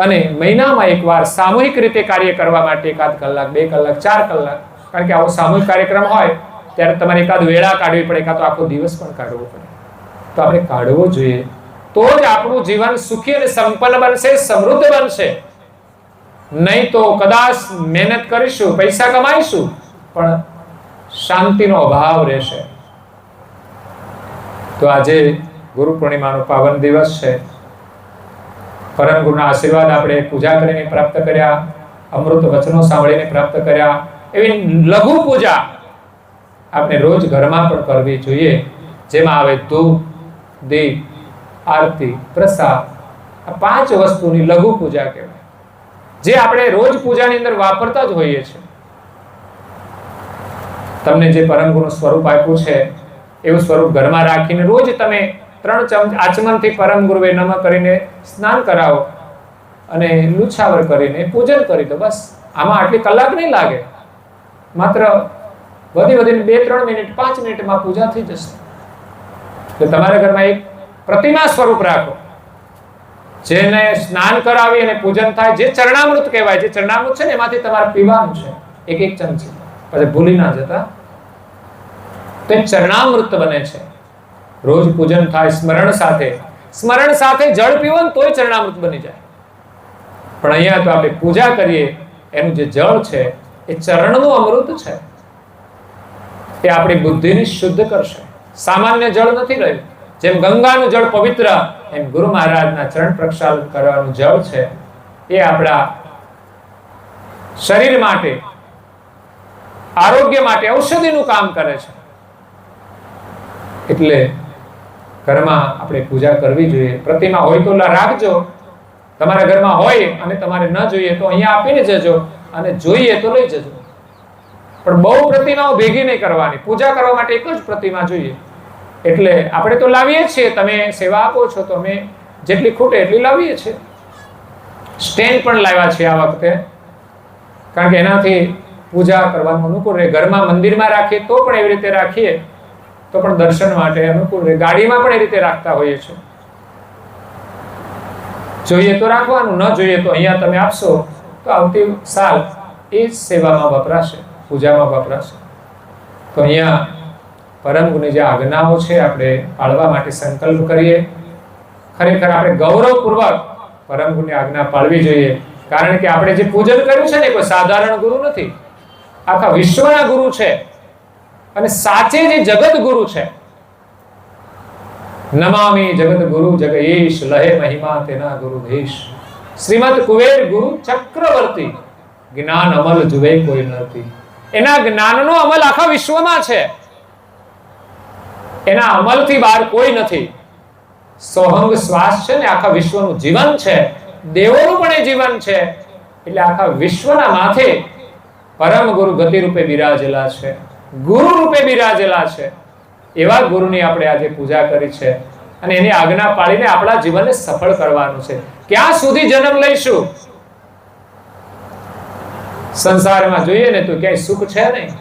અને મહિનામાં એકવાર સામૂહિક રીતે કાર્ય કરવા માટે 1 કલાક, 2 કલાક, 4 કલાક. કારણ કે આવો સામૂહિક કાર્યક્રમ હોય ત્યારે તમારે એકાદ વેળા કાઢવી પડે, કાં તો આખો દિવસ પણ કાઢવો પડે. તો આપણે કાઢવો જોઈએ, તો જ આપણું જીવન સુખી અને સંપન્ન બનશે, સમૃદ્ધ બનશે. નહીં તો કદાચ મહેનત કરીશું, પૈસા કમાઈશું, પણ શાંતિનો અભાવ રહેશે. તો આજે ગુરુ પૂર્ણિમાનો પાવન દિવસ છે. પરમ ગુરુના આશીર્વાદ આપણે પૂજા કરીને પ્રાપ્ત કર્યા, અમૃત વચનો સાંભળીને પ્રાપ્ત કર્યા. એવી લઘુ પૂજા આપણે રોજ ઘરમાં પણ કરવી જોઈએ, જેમાં આવે ધૂપ, દીપ, આરતી, પ્રસાદ. આ 5 વસ્તુની લઘુ પૂજા કહેવાય, જે આપણે રોજ પૂજાની અંદર વાપરતા જ હોઈએ છીએ. તમને જે પરમ ગુરુનું સ્વરૂપ આપ્યું છે એવું સ્વરૂપ ઘરમાં રાખીને રોજ તમે 3 આચમનથી પરમ ગુરુએ નમઃ કરીને સ્નાન કરાવો અને લુછાવર કરીને પૂજન કરી દો. બસ આમાં આટલી કલાક નહીં લાગે, માત્ર વધીને 2-3 મિનિટ, 5 મિનિટમાં પૂજા થઈ જશે. તો તમારા ઘરમાં એક પ્રતિમા સ્વરૂપ રાખો, જેને સ્નાન કરાવી અને પૂજન થાય. જે ચરણામૃત કહેવાય, જે ચરણામૃત છે ને એમાંથી તમારે પીવાનું છે, 1 ચમચી, પછી ભૂલી ના જતા. તો એ ચરણામૃત બને છે. રોજ પૂજન થાય સ્મરણ સાથે જળ પીવો ને તોય ચરણામૃત બની જાય. પણ અહીંયા તો આપણે પૂજા કરીએ, એનું જે જળ છે એ ચરણનું અમૃત છે. એ આપણી બુદ્ધિને શુદ્ધ કરશે, સામાન્ય જળ નથી રહ્યું. જેમ ગંગાનું જળ પવિત્ર, એમ ગુરુ મહારાજના ચરણ પ્રક્ષાલન કરવાનું જળ છે એ આપણા શરીર માટે, આરોગ્ય માટે ઔષધિનું કામ કરે છે. એટલે ઘરમાં આપણે પૂજા કરવી જોઈએ. પ્રતિમા હોય તો રાખજો, તમારા ઘરમાં હોય અને તમારે ન જોઈએ તો અહીંયા આપીને જજો, અને જોઈએ તો લઈ જજો. પણ બહુ પ્રતિમાઓ ભેગી નહીં કરવાની. પૂજા કરવા માટે એક જ પ્રતિમા જોઈએ. એટલે આપણે તો લાવીએ છીએ, તમે સેવા આપો છો તો અમે જેટલી ખૂટે એટલી લાવીએ છીએ. સ્ટેન્ડ પણ લાવ્યા છે આ વખતે, કારણ કે એનાથી પૂજા કરવાનું અનુકૂળ રહે. ઘરમાં મંદિરમાં રાખીએ તો પણ એવી રીતે રાખીએ તો પણ દર્શન માટે અનુકૂળ રહે. ગાડીમાં પણ એ રીતે રાખતા હોઈએ છીએ. જોઈએ તો રાખવાનું, ન જોઈએ તો અહીંયા તમે આપશો તો આવતી સાલ એ જ સેવામાં વપરાશે, પૂજામાં વપરાશે. તો અહીંયા પરમ ગુરુની જે આજ્ઞાઓ છે આપણે પાળવા માટે સંકલ્પ કરીએ. ખરેખર આપણે ગૌરવપૂર્વક પરમ ગુરુની આજ્ઞા પાળવી જોઈએ. કારણ કે આપણે જે પૂજન કર્યું છે ને કોઈ સાધારણ ગુરુ નથી, આખા વિશ્વના ગુરુ છે, અને સાચે જે જગત ગુરુ છે. નમામી જગત ગુરુ જગયેશ, લહે મહિમા તેના ગુરુ દેશ. શ્રીમદ કુબેર ગુરુ ચક્રવર્તી, જ્ઞાન અમલ જુએ કોઈ નથી. એના જ્ઞાનનો અમલ આખા વિશ્વમાં છે, એના અમલથી બહાર કોઈ નથી. સોહંગ શ્વાસ છે ને આખા વિશ્વનું જીવન છે, દેવોનું પણ એ જીવન છે. એટલે આખા વિશ્વના માથે પરમ ગુરુ ગતિ રૂપે બિરાજેલા છે, ગુરુ રૂપે બિરાજેલા છે. એવા ગુરુની આપણે આજે પૂજા કરી છે, અને એની આજ્ઞા પાળીને આપણા જીવનને સફળ કરવાનું છે. ક્યાં સુધી જન્મ લઈશું? સંસારમાં જોઈએ ને તો ક્યાંય સુખ છે નહીં.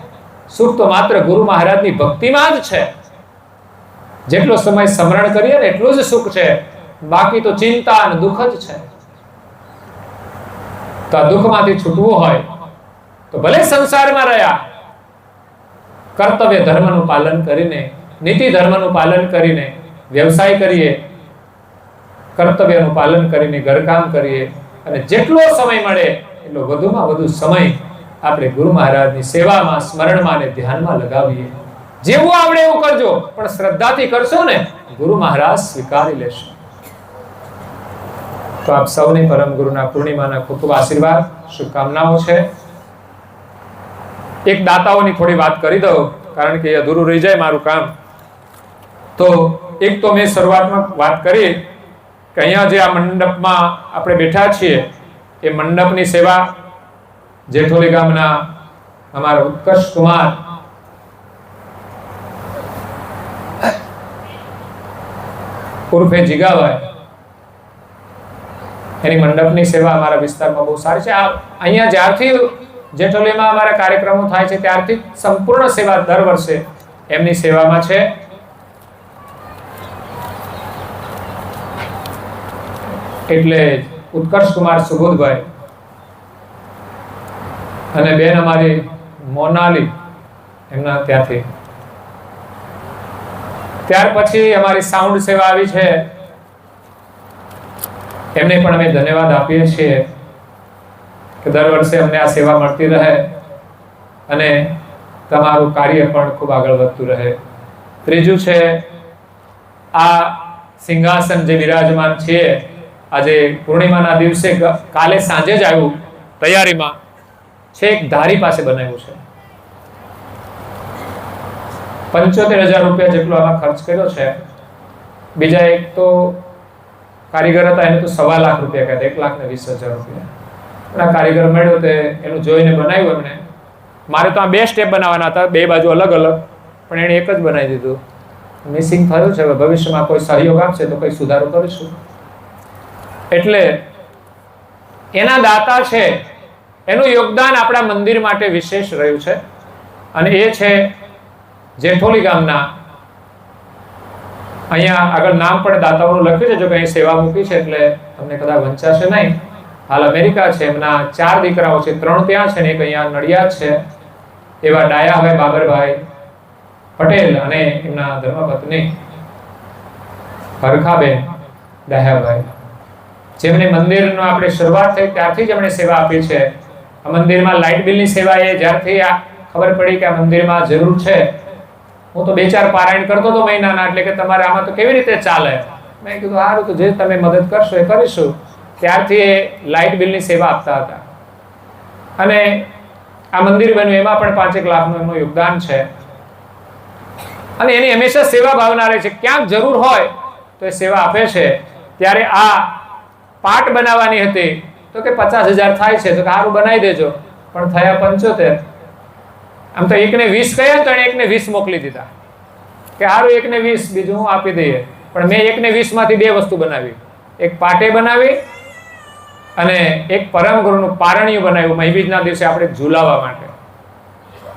સુખ તો માત્ર ગુરુ મહારાજની ભક્તિમાં જ છે. જેટલો સમય સ્મરણ કરીએ ને એટલું જ સુખ છે, બાકી તો ચિંતા અને દુઃખ જ છે. તો આ દુઃખમાંથી છૂટવું હોય તો ભલે સંસારમાં રહ્યા, કર્તવ્ય ધર્મનું પાલન કરીને, નીતિ ધર્મનું પાલન કરીને વ્યવસાય કરીએ, કર્તવ્યનું પાલન કરીને ઘરકામ કરીએ, અને જેટલો સમય મળે એટલો વધુમાં વધુ સમય આપણે ગુરુ મહારાજની સેવામાં, સ્મરણમાં અને ધ્યાનમાં લગાવીએ. જેવું આવડે એવું કરજો, પણ શ્રદ્ધાથી કરશો ને ગુરુ મહારાજ સ્વીકારી લેશે. તો આપ સૌને પરમ ગુરુના પૂર્ણિમાના ખૂબ ખૂબ આશીર્વાદ, શુભકામનાઓ છે. એક દાતાઓની થોડી વાત કરી દઉં, કારણ કે અધૂરું રહી જાય મારું કામ. તો એક તો મેં શરૂઆતમાં વાત કરી કે અહીંયા જે આ મંડપમાં આપણે બેઠા છીએ એ મંડપની સેવા જેઠોલી ગામના અમારા ઉત્કર્ષ કુમાર ઉર્ફે જીગાભાઈ, એની મંડપની સેવા અમારા વિસ્તારમાં બહુ સારી છે. અહીંયા જ્યારથી જેઠોલીમાં અમારા કાર્યક્રમો થાય છે ત્યારથી સંપૂર્ણ સેવા દર વર્ષે એમની સેવામાં છે. એટલે ઉત્કર્ષ કુમાર સુબોધભાઈ અને બેન અમારી મોનાલી, એમના ત્યાંથી. ત્યાર પછી અમારી સાઉન્ડ સેવા આવી છે, એમને પણ અમે ધન્યવાદ આપીએ છીએ કે દર વર્ષે અમને આ સેવા મળતી રહે અને તમારું કાર્ય પણ ખૂબ આગળ વધતું રહે. ત્રીજું છે આ સિંહાસન જે બિરાજમાન છે, આજે પૂર્ણિમાના દિવસે કાલે સાંજે જ આવ્યું તૈયારીમાં, છેક ધારી પાસે બનાવ્યું છે. 75,000 રૂપિયા જેટલો આમાં ખર્ચ કર્યો છે. બીજા એક તો કારીગર હતા, એને તો 1.25 લાખ રૂપિયા કહેતા, 1,20,000 રૂપિયા. આ કારીગર મળ્યો તે એનું જોઈને બનાવ્યું એમણે. મારે તો આ 2 સ્ટેપ બનાવવાના હતા, 2 બાજુ અલગ અલગ, પણ એણે એક જ બનાવી દીધું. મિસિંગ થયું છે. ભવિષ્યમાં કોઈ સહયોગ આપશે તો કંઈ સુધારો કરીશું. એટલે એના દાતા છે, એનું યોગદાન આપણા મંદિર માટે વિશેષ રહ્યું છે. અને એ છે જેઠોલી ગામના, અહીંયા આગળ નામ પણ દાતાઓનું લખ્યું છે, જો કે અહીં સેવા મૂકી છે એટલે તમને કદાચ વંચાશે નહીં. હાલ અમેરિકા છે, એમના 4 દીકરાઓ છે, 3 ત્યાં છે ને એક અહીંયા નડિયાદ છે. એવા ડાયાભાઈ બાબરભાઈ પટેલ અને એમના ધર્મપત્ની હરખાબેન ડાયાભાઈ, જેમને મંદિરનો આપણે શરૂઆત થઈ ત્યારથી જ એમણે સેવા આપી છે. આ મંદિરમાં લાઇટ બિલની સેવા એ જ્યારથી આ ખબર પડી કે આ મંદિરમાં જરૂર છે, હું તો 2-4 પારાયણ કરતો હતો મહિનાના, એટલે કે તમારે આમાં તો કેવી રીતે ચાલે? મેં કીધું સારું, તો જે તમે મદદ કરશો એ કરીશું. ત્યારથી એ લાઇટ બિલની સેવા આપતા હતા. અને આ મંદિર બન્યું એમાં પણ 5-1 લાખનું એમનું યોગદાન છે. અને એની હંમેશા સેવા ભાવના રહે છે. ક્યાંક જરૂર હોય તો એ સેવા આપે છે. ત્યારે આ પાટ બનાવવાની હતી તો કે 50,000 થાય છે, તો કે સારું બનાવી દેજો. પણ થયા 75. આમ તો 1 ને 20 કહ્યા તો એને 1 ને 20 મોકલી દીધા કે સારું 1 ને 20 બીજું હું આપી દઈએ. પણ મેં 1 ને 20 માંથી 2 વસ્તુ બનાવી. એક પાટે બનાવી અને એક પરમ ગુરુનું પારણિયું બનાવ્યું મહીબીજના દિવસે આપણે ઝુલાવવા માટે.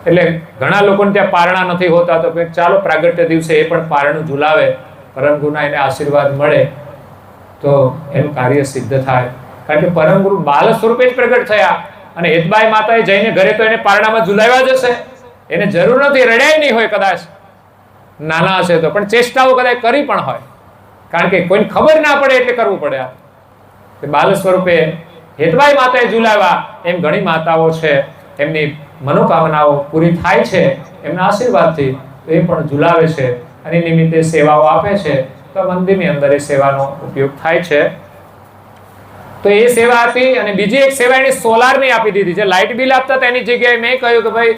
એટલે ઘણા લોકોને ત્યાં પારણા નથી હોતા, તો કે ચાલો પ્રાગટ્ય દિવસે એ પણ પારણું ઝુલાવે, પરમ ગુરુના એને આશીર્વાદ મળે તો એનું કાર્ય સિદ્ધ થાય. કારણ કે પરમ ગુરુ બાલ સ્વરૂપે જ પ્રગટ થયા. અને હેતબાઈ માતાએ જઈને ઘરે તો એને પારણામાં ઝુલાવ્યા જ હશે, એને જરૂર નથી, રડ્યાય નહીં હોય કદાચ, નાના હશે તો, પણ ચેષ્ટાઓ કદાચ કરી પણ હોય. કારણ કે કોઈને ખબર ના પડે એટલે કરવું પડે. આ બાલ સ્વરૂપે હેતબાઈ માતાએ ઝુલાવ્યા. એમ ઘણી માતાઓ છે, એમની મનોકામનાઓ પૂરી થાય છે એમના આશીર્વાદથી, તો એ પણ ઝુલાવે છે અને નિમિત્તે સેવાઓ આપે છે. તો મંદિરની અંદર એ સેવાનો ઉપયોગ થાય છે. તો એ સેવા આપી. અને બીજી એક સેવા એની સોલારની આપી દીધી છે. લાઇટ બિલ આપતા હતા એની જગ્યાએ મેં કહ્યું કે ભાઈ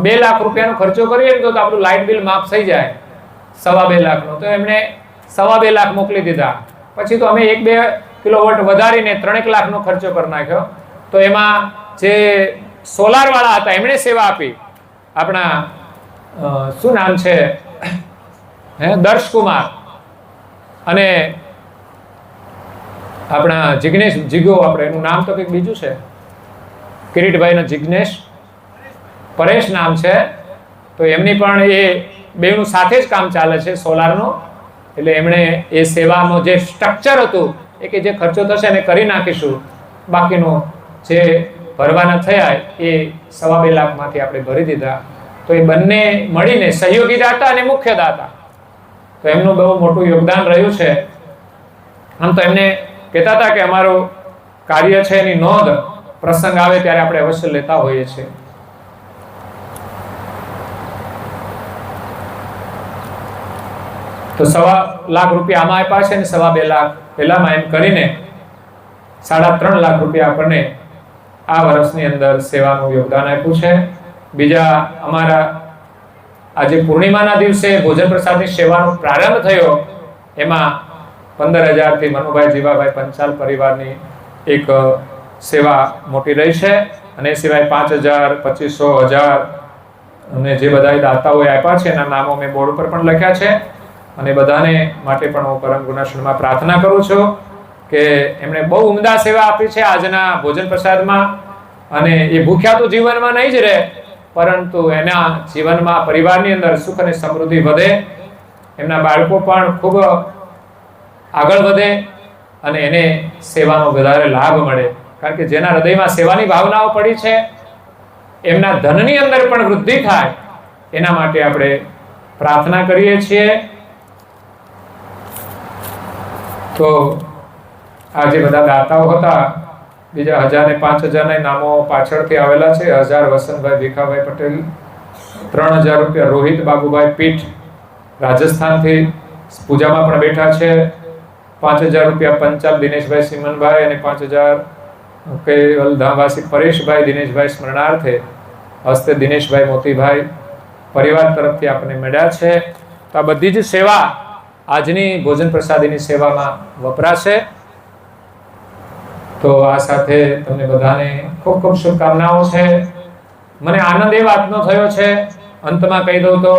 2 લાખ રૂપિયાનો ખર્ચો કરીએ ને તો આપણું લાઇટ બિલ માફ થઈ જાય, 2.5 લાખનો. તો એમણે 2.5 લાખ મોકલી દીધા. પછી તો અમે 1-2 કિલોવોટ વધારીને 3 લાખનો ખર્ચો કરી નાખ્યો. તો એમાં જે સોલાર વાળા હતા એમણે સેવા આપી. આપણા શું નામ છે, દર્શકુમાર અને આપણા જિગ્નેશ જીગો, આપણે એનું નામ તો કંઈક બીજું છે, કિરીટભાઈનો જિગ્નેશ, પરેશ નામ છે. તો એમની પણ એ બેનું સાથે જ કામ ચાલે છે સોલારનું. એટલે એમણે એ સેવાનું જે સ્ટ્રક્ચર હતું એ કે જે ખર્ચો થશે એને કરી નાખીશું, બાકીનું જે ભરવાના થયા એ 2.5 લાખમાંથી આપણે ભરી દીધા. તો એ બંને મળીને સહયોગી દાતા અને મુખ્ય દાતા, તો એમનું બહુ મોટું યોગદાન રહ્યું છે. આમ તો એમને કહેતા હતા કે અમારું કાર્ય છે એની નોંધ પ્રસંગ આવે ત્યારે આપણે અવશ્ય લેતા હોઈએ છીએ. તો 2.5 લાખ રૂપિયા આમાં આપ્યા છે ને 2.5 લાખ પહેલામાં, એમ કરીને 3.5 લાખ રૂપિયા આપણને આ વર્ષની અંદર સેવાનું યોગદાન આપ્યું છે. બીજા અમારા આજે પૂર્ણિમાના દિવસે ભોજન પ્રસાદની સેવાનો પ્રારંભ થયો, એમાં 15,000 થી મનુભાઈ જીવાભાઈ પંચાલ પરિવારની એક સેવા મોટી રહી છે. અને એ સિવાય 5,000, 2,500, 1,000 અને જે બધા દાતાઓએ આપ્યા છે એના નામો મેં બોર્ડ પર પણ લખ્યા છે. અને બધાને માટે પણ હું પરમ ગુણાશ્રમમાં પ્રાર્થના કરું છું કે એમણે બહુ ઉમદા સેવા આપી છે આજના ભોજન પ્રસાદમાં. અને એ ભૂખ્યા તો જીવનમાં નહીં જ રહે, પરંતુ એના જીવનમાં પરિવારની અંદર સુખ અને સમૃદ્ધિ વધે, એમના બાળકો પણ ખૂબ આગળ વધે અને એને સેવાનો વધારે લાભ મળે. કારણ કે જેના હૃદયમાં સેવાની ભાવનાઓ પડી છે એમના ધનની અંદર પણ વૃદ્ધિ થાય, એના માટે આપણે પ્રાર્થના કરીએ છીએ. તો આ જે બધા દાતાઓ હતા, બીજા 1,000 ને 5,000 નામો પાછળથી આવેલા છે. 1,000 વસંતભાઈ ભીખાભાઈ પટેલ, 3,000 રૂપિયા રોહિત બાબુભાઈ પીઠ રાજસ્થાનથી પૂજામાં પણ બેઠા છે. 5,000 રૂપિયા પંચાલ દિનેશભાઈ સિમનભાઈ અને 5,000 કેવલધામવાસી પરેશભાઈ દિનેશભાઈ સ્મરણાર્થે હસ્તે દિનેશભાઈ મોતીભાઈ પરિવાર તરફથી આપણને મળ્યા છે. તો આ બધી જ સેવા આજની ભોજન પ્રસાદીની સેવામાં વપરાશે. તો આ સાથે તમને બધાને ખૂબ ખૂબ શુભકામનાઓ છે. મને આનંદ એ વાતનો થયો છે, અંતમાં કહી દઉં તો,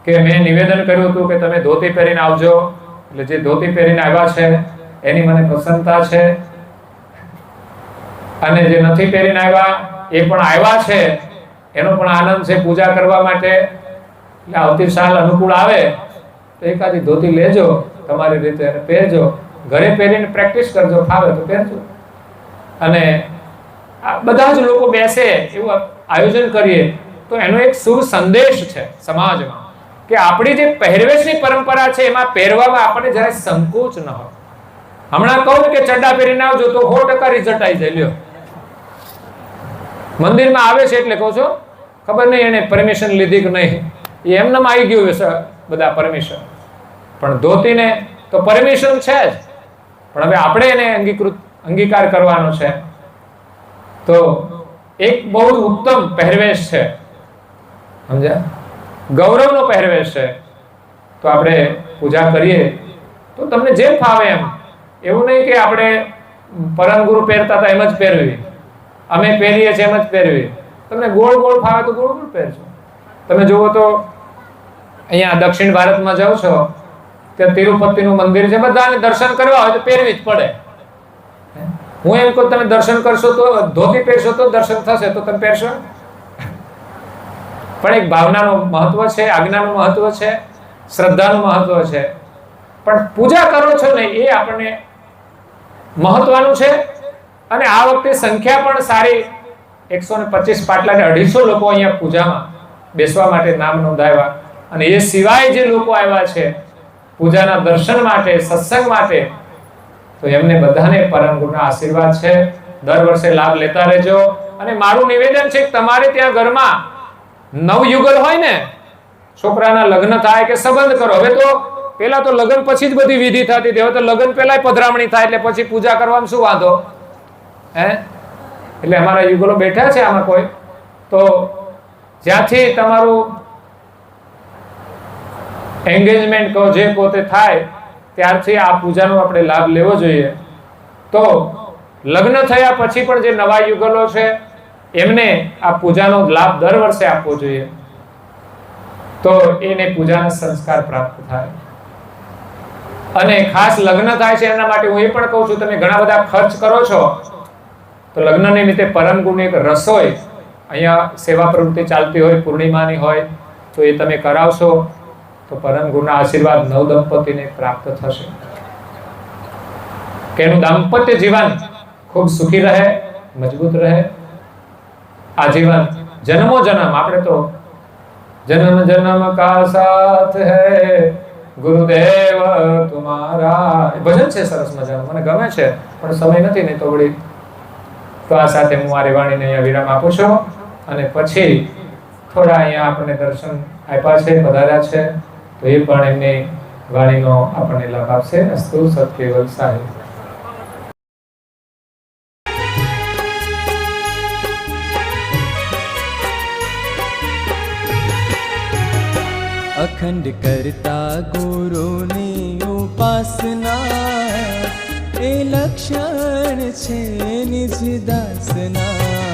કે મેં નિવેદન કર્યું હતું કે તમે ધોતી પહેરીને આવજો. એટલે જે ધોતી પહેરીને આવ્યા છે એની મને પ્રસન્નતા છે, અને જે નથી પહેરીને આવ્યા એ પણ આવ્યા છે એનો પણ આનંદ છે પૂજા કરવા માટે. એટલે આવતી સાલ અનુકૂળ આવે તો એકાદી ધોતી લેજો, તમારી રીતે એને પહેરજો, ઘરે પહેરીને પ્રેક્ટિસ કરજો, ફાવે તો પહેરજો. અને બધા જ લોકો બેસે એવું આયોજન કરીએ તો એનો એક શુભ સંદેશ છે સમાજમાં, કે આપણી જે પહેરવેશની પરંપરા છે એમાં પહેરવામાં આપણને જરાય સંકોચ ન હોય. હમણાં કહું કે ચડ્ડા પહેરીને આવજો તો 100% રિઝલ્ટ આવી જાય. લ્યો, મંદિરમાં આવે છે એટલે કહું છો, ખબર નહીં એને પરમિશન લીધી કે નહીં, એ એમનેમ આવી ગયું છે બધા પરમિશન, પણ ધોતીને તો પરમિશન છે જ, પણ હવે આપણે એને અંગીકાર કરવાનો છે. તો એક બહુ જ ઉત્તમ પહેરવેશ છે, સમજ્યા, ગૌરવનો પહેરવેશ છે. તો આપણે પૂજા કરીએ તો તમને જેમ ફાવે એમ, એવું નહીં કે આપણે પરમ ગુરુ પહેરતા હતા એમ જ પહેરવી, અમે પહેરીએ છીએ એમ જ પહેરવી. તમને ગોળ ગોળ ફાવે તો ગોળ ગોળ પહેરજો. તમે જુઓ તો અહીંયા દક્ષિણ ભારતમાં જાઓ છો ત્યાં તિરુપતિનું મંદિર છે, બધાને દર્શન કરવા હોય તો પહેરવી જ પડે. હું એમ કહું તમે દર્શન કરશો તો ધોતી પહેરશો તો દર્શન થશે, તો તમે પહેરશો. પણ એક ભાવનાનું મહત્વ છે, આજ્ઞાનું મહત્વ છે, શ્રદ્ધાનું મહત્વ છે. પણ પૂજા કરો છો ને એ આપણને મહત્વનું છે. અને આ વખતે સંખ્યા પણ સારી, 125 પાટલા ને 250 લોકો અહીંયા પૂજામાં બેસવા માટે નામ નોંધાવ્યા. અને એ સિવાય જે લોકો આવ્યા છે પૂજાના દર્શન માટે, સત્સંગ માટે, તો એમને બધાને પરમ ગુરુના આશીર્વાદ છે. દર વર્ષે લાભ લેતા રહેજો. અને મારું નિવેદન છે કે તમારે ત્યાં ઘરમાં નવયુગલ હોય ને, છોકરાના લગ્ન થાય કે સંબંધ કરો, હવે તો પેલા તો લગ્ન પછી જ બધી વિધિ થતી હતી, હવે તો લગ્ન પહેલા પધરામણી થાય, એટલે પછી પૂજા કરવામાં શું વાંધો હે? એટલે અમારા યુગલો બેઠા છે આમાં કોઈ, તો જ્યાંથી તમારું એન્ગેજમેન્ટ કહો જે પોતે થાય ત્યારથી આ પૂજાનો આપણે લાભ લેવો જોઈએ. તો લગ્ન થયા પછી પણ જે નવા યુગલો છે એમને આ પૂજાનો લાભ દર વર્ષે આપવો જોઈએ, તો એને પૂજાના સંસ્કાર પ્રાપ્ત થાય. અને ખાસ લગ્ન થાય છે એના માટે હું એ પણ કહું છું, તમે ઘણા બધા ખર્ચ કરો છો તો લગ્ન નિમિત્તે પરમ ગુરુની એક રસોઈ અહીંયા સેવા પ્રવૃત્તિ ચાલતી હોય, પૂર્ણિમાની હોય, તો એ તમે કરાવશો તો પરમ ગુરુના આશીર્વાદ નવ દંપતીને પ્રાપ્ત થશે. કે એનું દાંપત્ય જીવન ખૂબ સુખી રહે, મજબૂત રહે. આજીવન જન્મો જન્મ, આપણે તો જન્મ જન્મ કા સાથ હૈ ગુરુદેવ તુમારા, એ ભજન છે સરસ મજાનું, મને ગમે છે, પણ સમય નથી ને તો વળી. તો આ સાથે હું મારી વાણીને અહીંયા વિરામ આપું છું. અને પછી થોડા અહીંયા આપણને દર્શન આપ્યા છે, પધાર્યા છે, તો એ પણ એમની વાણીનો આપણને લાભ આપશે. અસ્તુ સત કેવલ સાહેબ. અખંડ કરતા ગુરુની ઉપાસના એ લક્ષણ છે નિજ દાસના.